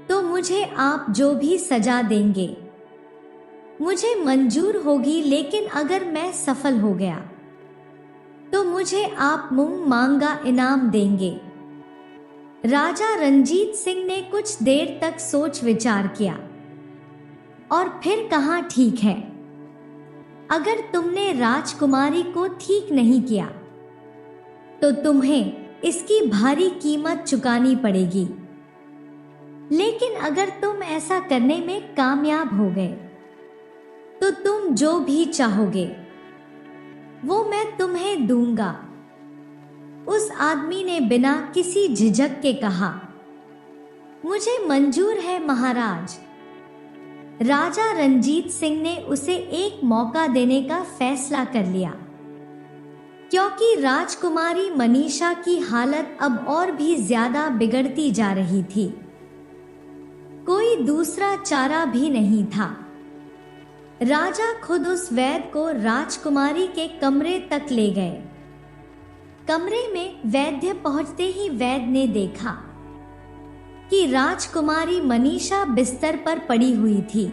तो मुझे आप जो भी सजा देंगे मुझे मंजूर होगी, लेकिन अगर मैं सफल हो गया तो मुझे आप मुंह मांगा इनाम देंगे। राजा रणजीत सिंह ने कुछ देर तक सोच विचार किया और फिर कहा, ठीक है, अगर तुमने राजकुमारी को ठीक नहीं किया तो तुम्हें इसकी भारी कीमत चुकानी पड़ेगी, लेकिन अगर तुम ऐसा करने में कामयाब हो गए तो तुम जो भी चाहोगे वो मैं तुम्हें दूंगा। उस आदमी ने बिना किसी झिझक के कहा, मुझे मंजूर है महाराज। राजा रणजीत सिंह ने उसे एक मौका देने का फैसला कर लिया, क्योंकि राजकुमारी मनीषा की हालत अब और भी ज्यादा बिगड़ती जा रही थी। कोई दूसरा चारा भी नहीं था। राजा खुद उस वैद्य को राजकुमारी के कमरे तक ले गए। कमरे में वैद्य पहुंचते ही वैद्य ने देखा कि राजकुमारी मनीषा बिस्तर पर पड़ी हुई थी।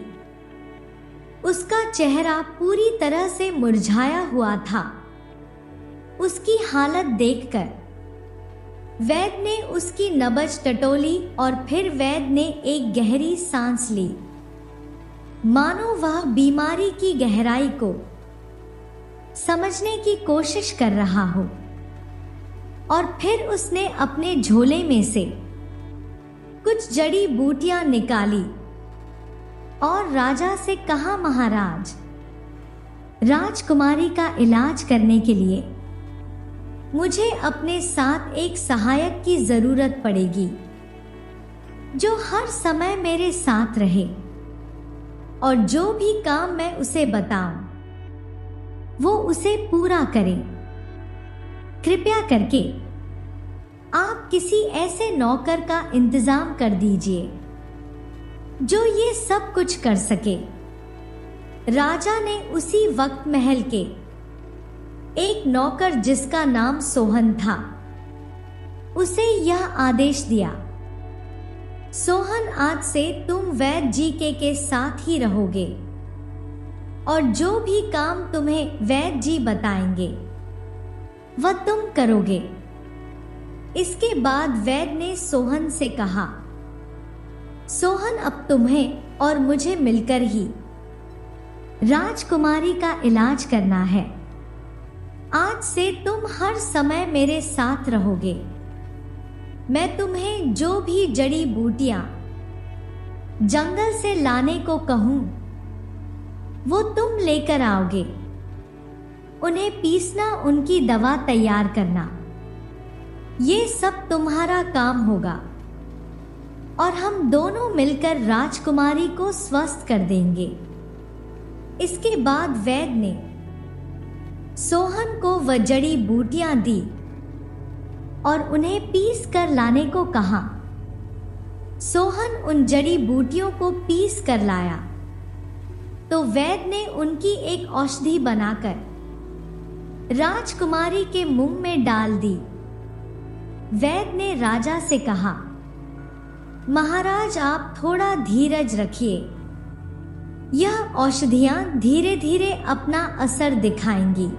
उसका चेहरा पूरी तरह से मुरझाया हुआ था। उसकी हालत देखकर वैद्य ने उसकी नब्ज टटोली और फिर वैद्य ने एक गहरी सांस ली, मानो वह बीमारी की गहराई को समझने की कोशिश कर रहा हो। और फिर उसने अपने झोले में से कुछ जड़ी बूटियां निकाली और राजा से कहा, महाराज, राजकुमारी का इलाज करने के लिए मुझे अपने साथ एक सहायक की जरूरत पड़ेगी, जो हर समय मेरे साथ रहे और जो भी काम मैं उसे बताऊं वो उसे पूरा करे। कृपया करके आप किसी ऐसे नौकर का इंतजाम कर दीजिए जो ये सब कुछ कर सके। राजा ने उसी वक्त महल के एक नौकर, जिसका नाम सोहन था, उसे यह आदेश दिया, सोहन, आज से तुम वैद्य जी के साथ ही रहोगे और जो भी काम तुम्हें वैद्य जी बताएंगे वह तुम करोगे। इसके बाद वैद्य ने सोहन से कहा, सोहन, अब तुम्हें और मुझे मिलकर ही राजकुमारी का इलाज करना है। आज से तुम हर समय मेरे साथ रहोगे। मैं तुम्हें जो भी जड़ी बूटियां जंगल से लाने को कहूं वो तुम लेकर आओगे। उन्हें पीसना, उनकी दवा तैयार करना, ये सब तुम्हारा काम होगा और हम दोनों मिलकर राजकुमारी को स्वस्थ कर देंगे। इसके बाद वैद्य ने सोहन को वह जड़ी बूटियां दी और उन्हें पीस कर लाने को कहा। सोहन उन जड़ी बूटियों को पीस कर लाया तो वैद्य ने उनकी एक औषधि बनाकर राजकुमारी के मुंह में डाल दी। वैद्य ने राजा से कहा, महाराज आप थोड़ा धीरज रखिए, यह औषधियां धीरे धीरे अपना असर दिखाएंगी।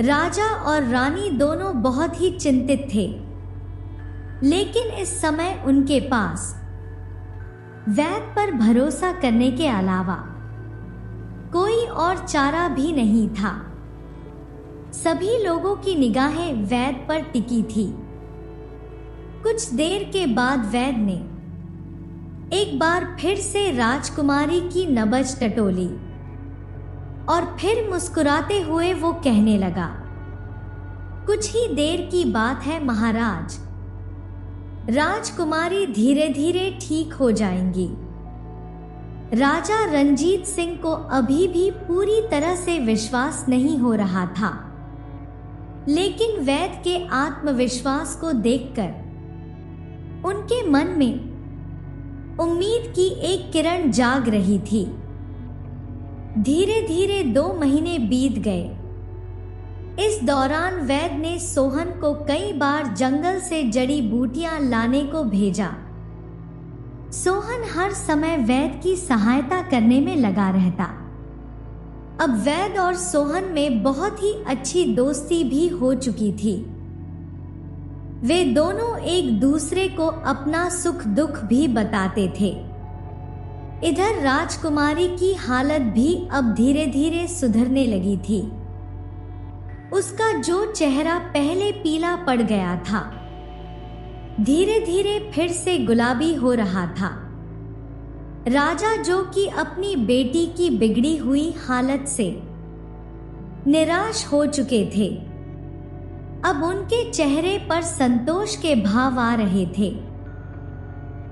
राजा और रानी दोनों बहुत ही चिंतित थे, लेकिन इस समय उनके पास वैद्य पर भरोसा करने के अलावा कोई और चारा भी नहीं था। सभी लोगों की निगाहें वैद्य पर टिकी थी। कुछ देर के बाद वैद्य ने एक बार फिर से राजकुमारी की नब्ज टटोली और फिर मुस्कुराते हुए वो कहने लगा, कुछ ही देर की बात है महाराज, राजकुमारी धीरे धीरे ठीक हो जाएंगी। राजा रंजीत सिंह को अभी भी पूरी तरह से विश्वास नहीं हो रहा था, लेकिन वैद्य के आत्मविश्वास को देखकर उनके मन में उम्मीद की एक किरण जाग रही थी। धीरे धीरे 2 महीने बीत गए। इस दौरान वैद्य ने सोहन को कई बार जंगल से जड़ी बूटियां लाने को भेजा। सोहन हर समय वैद्य की सहायता करने में लगा रहता। अब वैद्य और सोहन में बहुत ही अच्छी दोस्ती भी हो चुकी थी। वे दोनों एक दूसरे को अपना सुख दुख भी बताते थे। इधर राजकुमारी की हालत भी अब धीरे धीरे सुधरने लगी थी। उसका जो चेहरा पहले पीला पड़ गया था, धीरे धीरे फिर से गुलाबी हो रहा था। राजा, जो कि अपनी बेटी की बिगड़ी हुई हालत से निराश हो चुके थे, अब उनके चेहरे पर संतोष के भाव आ रहे थे।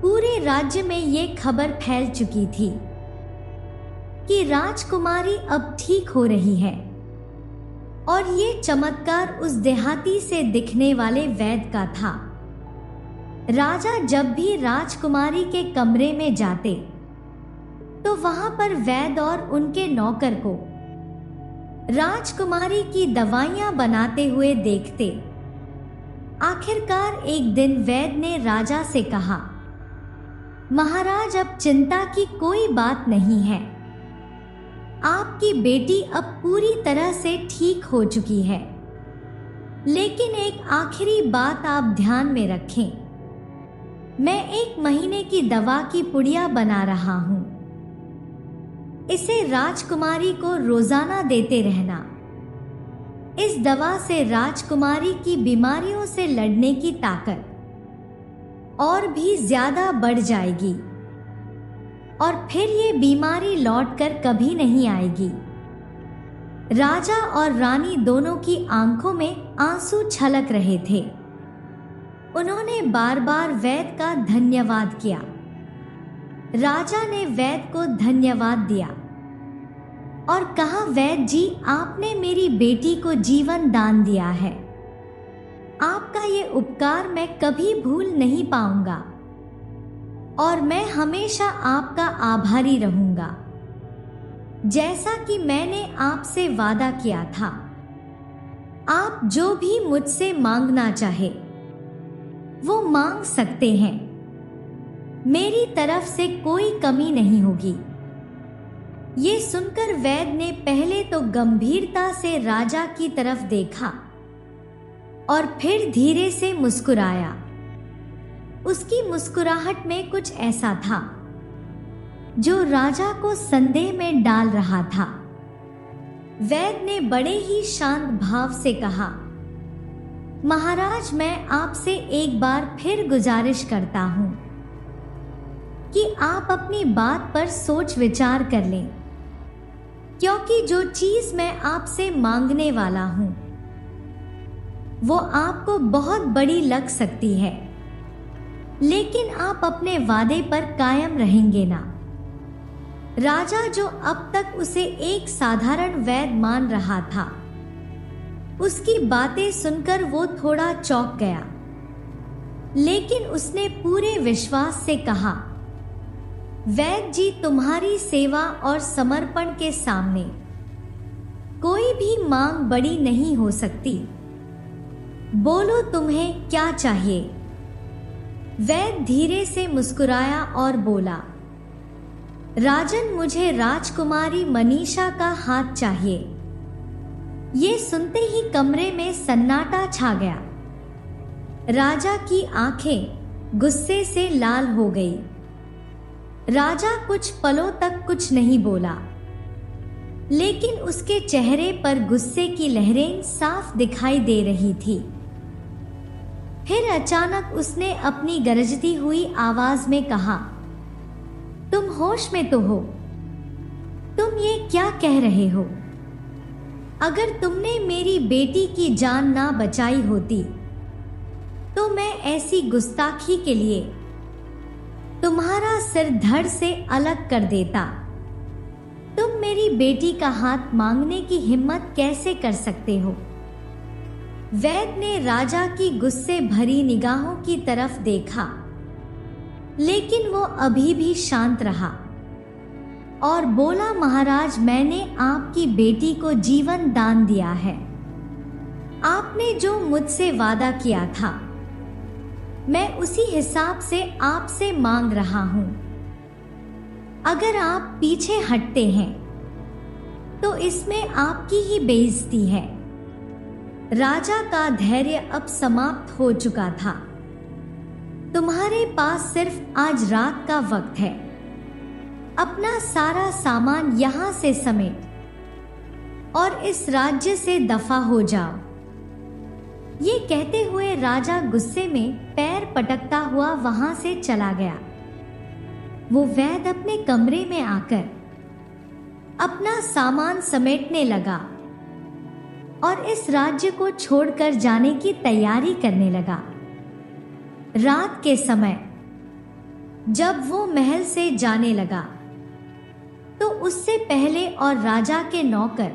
पूरे राज्य में ये खबर फैल चुकी थी कि राजकुमारी अब ठीक हो रही है, और ये चमत्कार उस देहाती से दिखने वाले वैद्य का था। राजा जब भी राजकुमारी के कमरे में जाते तो वहां पर वैद्य और उनके नौकर को राजकुमारी की दवाइयां बनाते हुए देखते। आखिरकार एक दिन वैद्य ने राजा से कहा, महाराज अब चिंता की कोई बात नहीं है, आपकी बेटी अब पूरी तरह से ठीक हो चुकी है। लेकिन एक आखिरी बात आप ध्यान में रखें, मैं 1 महीने की दवा की पुड़िया बना रहा हूं, इसे राजकुमारी को रोजाना देते रहना। इस दवा से राजकुमारी की बीमारियों से लड़ने की ताकत और भी ज्यादा बढ़ जाएगी, और फिर ये बीमारी लौटकर कभी नहीं आएगी। राजा और रानी दोनों की आंखों में आंसू छलक रहे थे। उन्होंने बार बार वैद्य का धन्यवाद किया। राजा ने वैद्य को धन्यवाद दिया और कहा, वैद्य जी, आपने मेरी बेटी को जीवन दान दिया है। आपका ये उपकार मैं कभी भूल नहीं पाऊंगा, और मैं हमेशा आपका आभारी रहूंगा। जैसा कि मैंने आपसे वादा किया था, आप जो भी मुझसे मांगना चाहे वो मांग सकते हैं। मेरी तरफ से कोई कमी नहीं होगी। ये सुनकर वैद्य ने पहले तो गंभीरता से राजा की तरफ देखा और फिर धीरे से मुस्कुराया। उसकी मुस्कुराहट में कुछ ऐसा था जो राजा को संदेह में डाल रहा था। वैद्य ने बड़े ही शांत भाव से कहा, महाराज, मैं आपसे एक बार फिर गुजारिश करता हूं कि आप अपनी बात पर सोच विचार कर लें, क्योंकि जो चीज मैं आपसे मांगने वाला हूं वो आपको बहुत बड़ी लग सकती है, लेकिन आप अपने वादे पर कायम रहेंगे ना। राजा, जो अब तक उसे एक साधारण वैद्य मान रहा था, उसकी बातें सुनकर वो थोड़ा चौंक गया, लेकिन उसने पूरे विश्वास से कहा, वैद्य जी, तुम्हारी सेवा और समर्पण के सामने कोई भी मांग बड़ी नहीं हो सकती। बोलो तुम्हें क्या चाहिए? वैद्य धीरे से मुस्कुराया और बोला, राजन, मुझे राजकुमारी मनीषा का हाथ चाहिए। ये सुनते ही कमरे में सन्नाटा छा गया। राजा की आंखें गुस्से से लाल हो गई। राजा कुछ पलों तक कुछ नहीं बोला, लेकिन उसके चेहरे पर गुस्से की लहरें साफ दिखाई दे रही थी। फिर अचानक उसने अपनी गरजती हुई आवाज में कहा, तुम होश में तो हो? तुम ये क्या कह रहे हो? अगर तुमने मेरी बेटी की जान ना बचाई होती तो मैं ऐसी गुस्ताखी के लिए तुम्हारा सिर धड़ से अलग कर देता। तुम मेरी बेटी का हाथ मांगने की हिम्मत कैसे कर सकते हो? वैद्य ने राजा की गुस्से भरी निगाहों की तरफ देखा, लेकिन वो अभी भी शांत रहा और बोला, महाराज, मैंने आपकी बेटी को जीवन दान दिया है। आपने जो मुझसे वादा किया था, मैं उसी हिसाब से आपसे मांग रहा हूं। अगर आप पीछे हटते हैं तो इसमें आपकी ही बेइज्जती है। राजा का धैर्य अब समाप्त हो चुका था। तुम्हारे पास सिर्फ आज रात का वक्त है। अपना सारा सामान यहां से समेट और इस राज्य से दफा हो जाओ। ये कहते हुए राजा गुस्से में पैर पटकता हुआ वहां से चला गया। वो वैद्य अपने कमरे में आकर अपना सामान समेटने लगा और इस राज्य को छोड़कर जाने की तैयारी करने लगा। रात के समय जब वो महल से जाने लगा तो उससे पहले और राजा के नौकर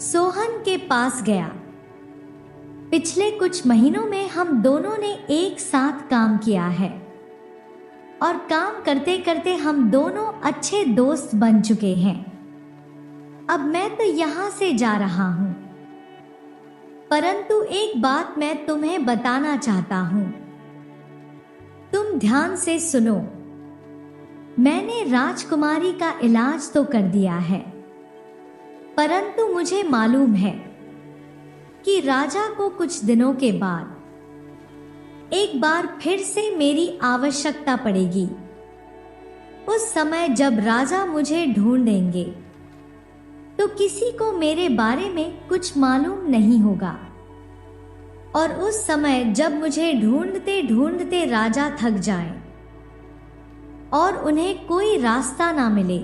सोहन के पास गया। पिछले कुछ महीनों में हम दोनों ने एक साथ काम किया है और काम करते करते हम दोनों अच्छे दोस्त बन चुके हैं। अब मैं तो यहां से जा रहा हूं, परंतु एक बात मैं तुम्हें बताना चाहता हूं। तुम ध्यान से सुनो। मैंने राजकुमारी का इलाज तो कर दिया है, परंतु मुझे मालूम है कि राजा को कुछ दिनों के बाद एक बार फिर से मेरी आवश्यकता पड़ेगी। उस समय जब राजा मुझे ढूंढेंगे तो किसी को मेरे बारे में कुछ मालूम नहीं होगा, और उस समय जब मुझे ढूंढते ढूंढते राजा थक जाएं और उन्हें कोई रास्ता ना मिले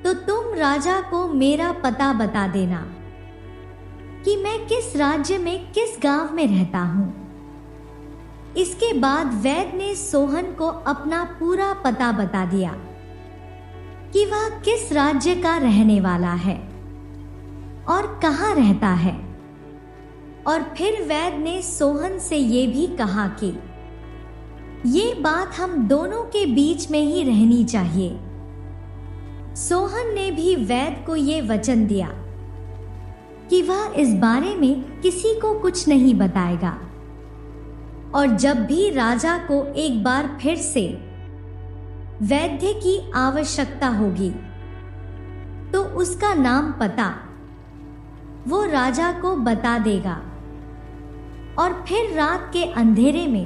तो तुम राजा को मेरा पता बता देना कि मैं किस राज्य में किस गांव में रहता हूं। इसके बाद वैद्य ने सोहन को अपना पूरा पता बता दिया कि वह किस राज्य का रहने वाला है और कहां रहता है। और फिर वैद्य ने सोहन से ये भी कहा कि ये बात हम दोनों के बीच में ही रहनी चाहिए। सोहन ने भी वैद्य को ये वचन दिया कि वह इस बारे में किसी को कुछ नहीं बताएगा, और जब भी राजा को एक बार फिर से वैद्य की आवश्यकता होगी तो उसका नाम पता वो राजा को बता देगा। और फिर रात के अंधेरे में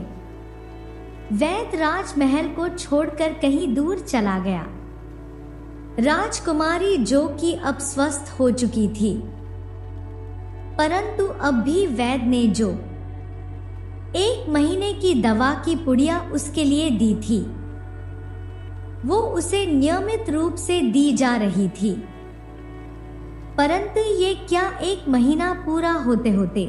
वैद्य राजमहल को छोड़कर कहीं दूर चला गया। राजकुमारी जो कि अब स्वस्थ हो चुकी थी, परंतु अब भी वैद्य ने जो 1 महीने की दवा की पुड़िया उसके लिए दी थी वो उसे नियमित रूप से दी जा रही थी। परंतु ये क्या 1 महीना पूरा होते होते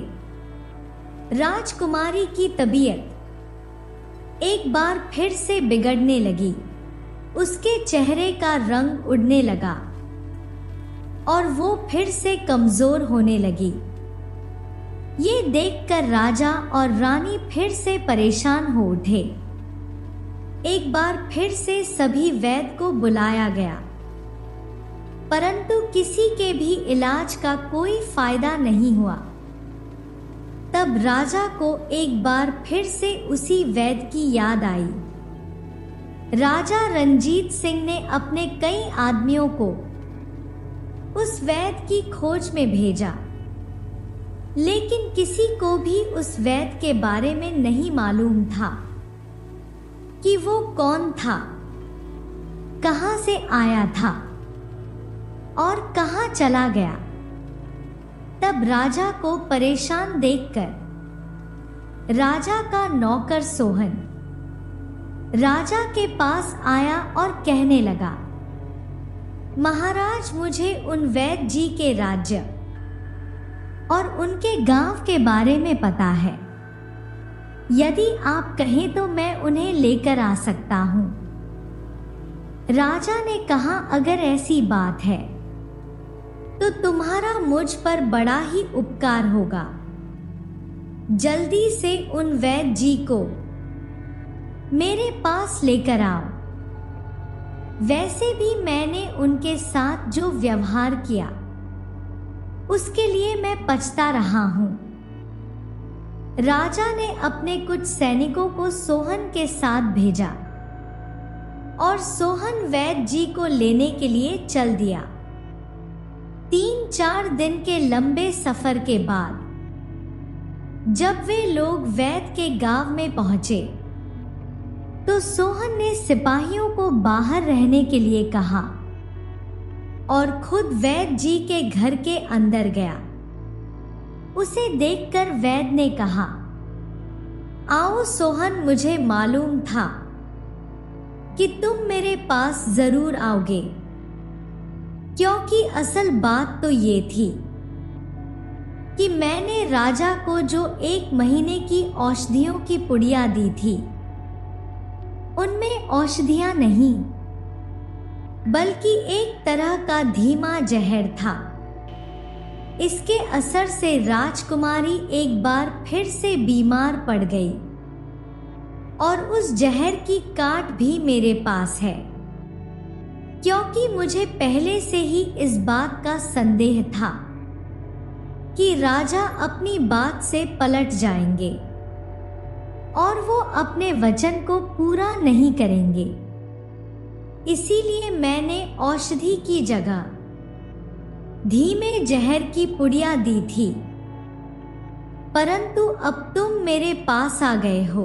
राजकुमारी की तबीयत एक बार फिर से बिगड़ने लगी। उसके चेहरे का रंग उड़ने लगा और वो फिर से कमजोर होने लगी। ये देखकर राजा और रानी फिर से परेशान हो उठे। एक बार फिर से सभी वैद्य को बुलाया गया, परंतु किसी के भी इलाज का कोई फायदा नहीं हुआ। तब राजा को एक बार फिर से उसी वैद्य की याद आई। राजा रणजीत सिंह ने अपने कई आदमियों को उस वैद्य की खोज में भेजा, लेकिन किसी को भी उस वैद्य के बारे में नहीं मालूम था कि वो कौन था, कहां से आया था और कहां चला गया। तब राजा को परेशान देखकर राजा का नौकर सोहन राजा के पास आया और कहने लगा, महाराज, मुझे उन वैद्य जी के राज्य और उनके गांव के बारे में पता है। यदि आप कहें तो मैं उन्हें लेकर आ सकता हूं। राजा ने कहा, अगर ऐसी बात है तो तुम्हारा मुझ पर बड़ा ही उपकार होगा। जल्दी से उन वैद्य जी को मेरे पास लेकर आओ। वैसे भी मैंने उनके साथ जो व्यवहार किया उसके लिए मैं पछता रहा हूं। राजा ने अपने कुछ सैनिकों को सोहन के साथ भेजा और सोहन वैद्य जी को लेने के लिए चल दिया। 3-4 दिन के लंबे सफर के बाद जब वे लोग वैद्य के गांव में पहुंचे तो सोहन ने सिपाहियों को बाहर रहने के लिए कहा और खुद वैद्य जी के घर के अंदर गया। उसे देखकर वैद्य ने कहा, आओ सोहन, मुझे मालूम था कि तुम मेरे पास जरूर आओगे, क्योंकि असल बात तो ये थी कि मैंने राजा को जो 1 महीने की औषधियों की पुड़िया दी थी, उनमें औषधियां नहीं बल्कि एक तरह का धीमा जहर था। इसके असर से राजकुमारी एक बार फिर से बीमार पड़ गई और उस जहर की काट भी मेरे पास है, क्योंकि मुझे पहले से ही इस बात का संदेह था कि राजा अपनी बात से पलट जाएंगे और वो अपने वचन को पूरा नहीं करेंगे। इसीलिए मैंने औषधि की जगह धीमे जहर की पुड़िया दी थी, परंतु अब तुम मेरे पास आ गए हो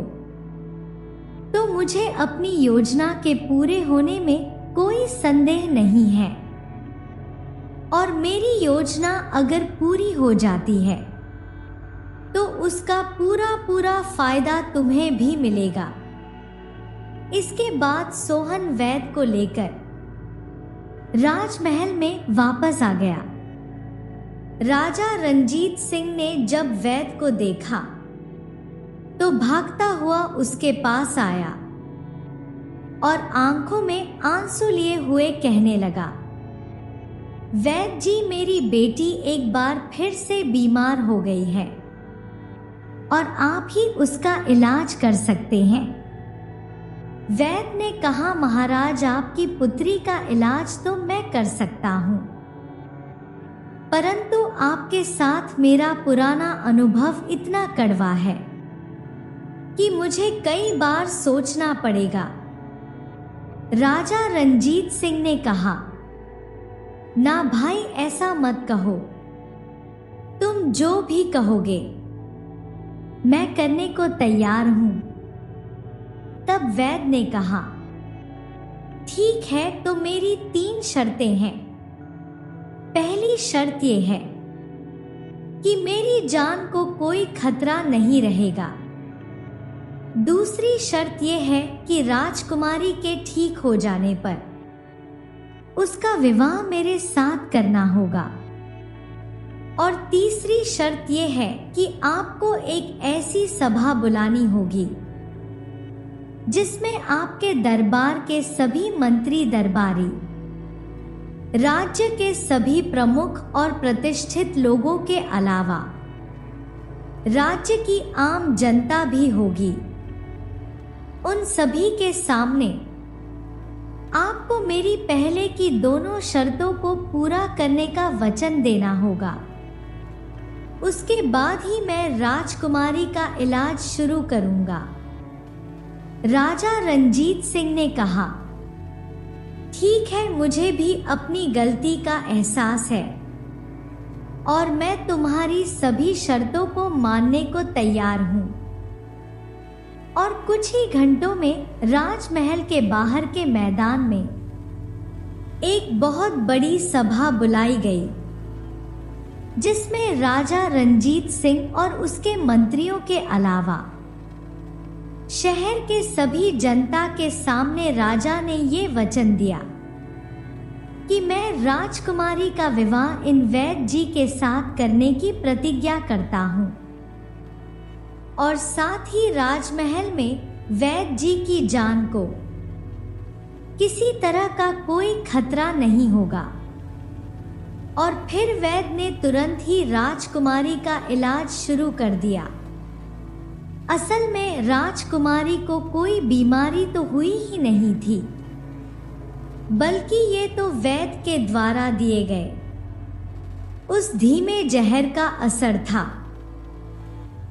तो मुझे अपनी योजना के पूरे होने में कोई संदेह नहीं है, और मेरी योजना अगर पूरी हो जाती है तो उसका पूरा पूरा फायदा तुम्हें भी मिलेगा। इसके बाद सोहन वैद्य को लेकर राजमहल में वापस आ गया। राजा रणजीत सिंह ने जब वैद्य को देखा तो भागता हुआ उसके पास आया और आंखों में आंसू लिए हुए कहने लगा, वैद्य जी, मेरी बेटी एक बार फिर से बीमार हो गई है और आप ही उसका इलाज कर सकते हैं। वैद्य ने कहा, महाराज, आपकी पुत्री का इलाज तो मैं कर सकता हूं, परंतु आपके साथ मेरा पुराना अनुभव इतना कड़वा है कि मुझे कई बार सोचना पड़ेगा। राजा रणजीत सिंह ने कहा, ना भाई, ऐसा मत कहो। तुम जो भी कहोगे मैं करने को तैयार हूं। तब वैद्य ने कहा, ठीक है, तो मेरी 3 शर्तें हैं। पहली शर्त यह है कि मेरी जान को कोई खतरा नहीं रहेगा। दूसरी शर्त यह है कि राजकुमारी के ठीक हो जाने पर उसका विवाह मेरे साथ करना होगा। और तीसरी शर्त यह है कि आपको एक ऐसी सभा बुलानी होगी जिसमें आपके दरबार के सभी मंत्री दरबारी, राज्य के सभी प्रमुख और प्रतिष्ठित लोगों के अलावा राज्य की आम जनता भी होगी। उन सभी के सामने आपको मेरी पहले की दोनों शर्तों को पूरा करने का वचन देना होगा। उसके बाद ही मैं राजकुमारी का इलाज शुरू करूंगा। राजा रणजीत सिंह ने कहा, ठीक है, मुझे भी अपनी गलती का एहसास है और मैं तुम्हारी सभी शर्तों को मानने को तैयार हूं। और कुछ ही घंटों में राजमहल के बाहर के मैदान में एक बहुत बड़ी सभा बुलाई गई, जिसमें राजा रणजीत सिंह और उसके मंत्रियों के अलावा शहर के सभी जनता के सामने राजा ने ये वचन दिया कि मैं राजकुमारी का विवाह इन वैद्य जी के साथ करने की प्रतिज्ञा करता हूं और साथ ही राजमहल में वैद्य जी की जान को किसी तरह का कोई खतरा नहीं होगा। और फिर वैद्य ने तुरंत ही राजकुमारी का इलाज शुरू कर दिया। असल में राजकुमारी को कोई बीमारी तो हुई ही नहीं थी, बल्कि ये तो वैद्य के द्वारा दिए गए उस धीमे जहर का असर था,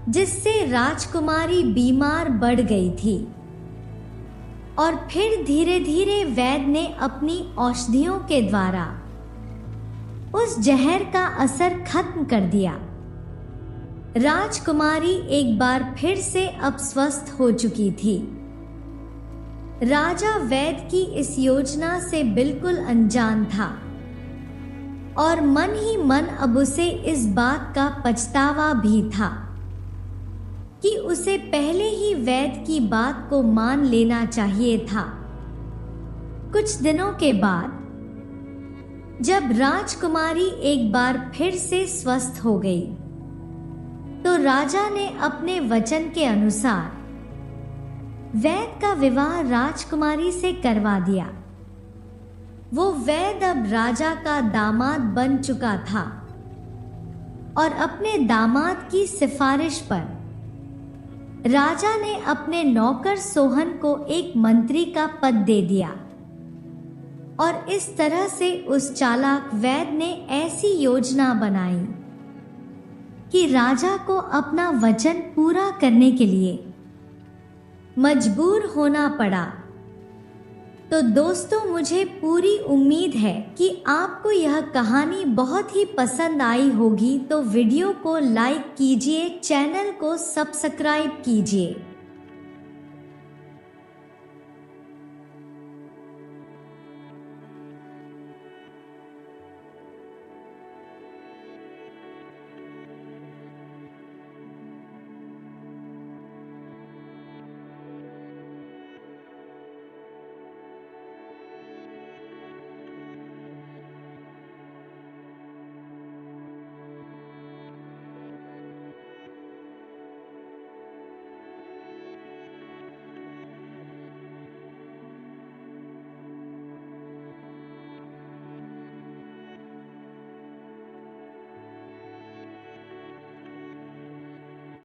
जिससे राजकुमारी बीमार बढ़ गई थी। और फिर धीरे धीरे वैद्य ने अपनी औषधियों के द्वारा उस जहर का असर खत्म कर दिया। राजकुमारी एक बार फिर से अब स्वस्थ हो चुकी थी। राजा वैद्य की इस योजना से बिल्कुल अनजान था और मन ही मन अब उसे इस बात का पछतावा भी था कि उसे पहले ही वैद्य की बात को मान लेना चाहिए था। कुछ दिनों के बाद जब राजकुमारी एक बार फिर से स्वस्थ हो गई, तो राजा ने अपने वचन के अनुसार वैद्य का विवाह राजकुमारी से करवा दिया। वो वैद्य अब राजा का दामाद बन चुका था और अपने दामाद की सिफारिश पर राजा ने अपने नौकर सोहन को एक मंत्री का पद दे दिया। और इस तरह से उस चालाक वैद्य ने ऐसी योजना बनाई कि राजा को अपना वचन पूरा करने के लिए मजबूर होना पड़ा। तो दोस्तों, मुझे पूरी उम्मीद है कि आपको यह कहानी बहुत ही पसंद आई होगी। तो वीडियो को लाइक कीजिए, चैनल को सब्सक्राइब कीजिए।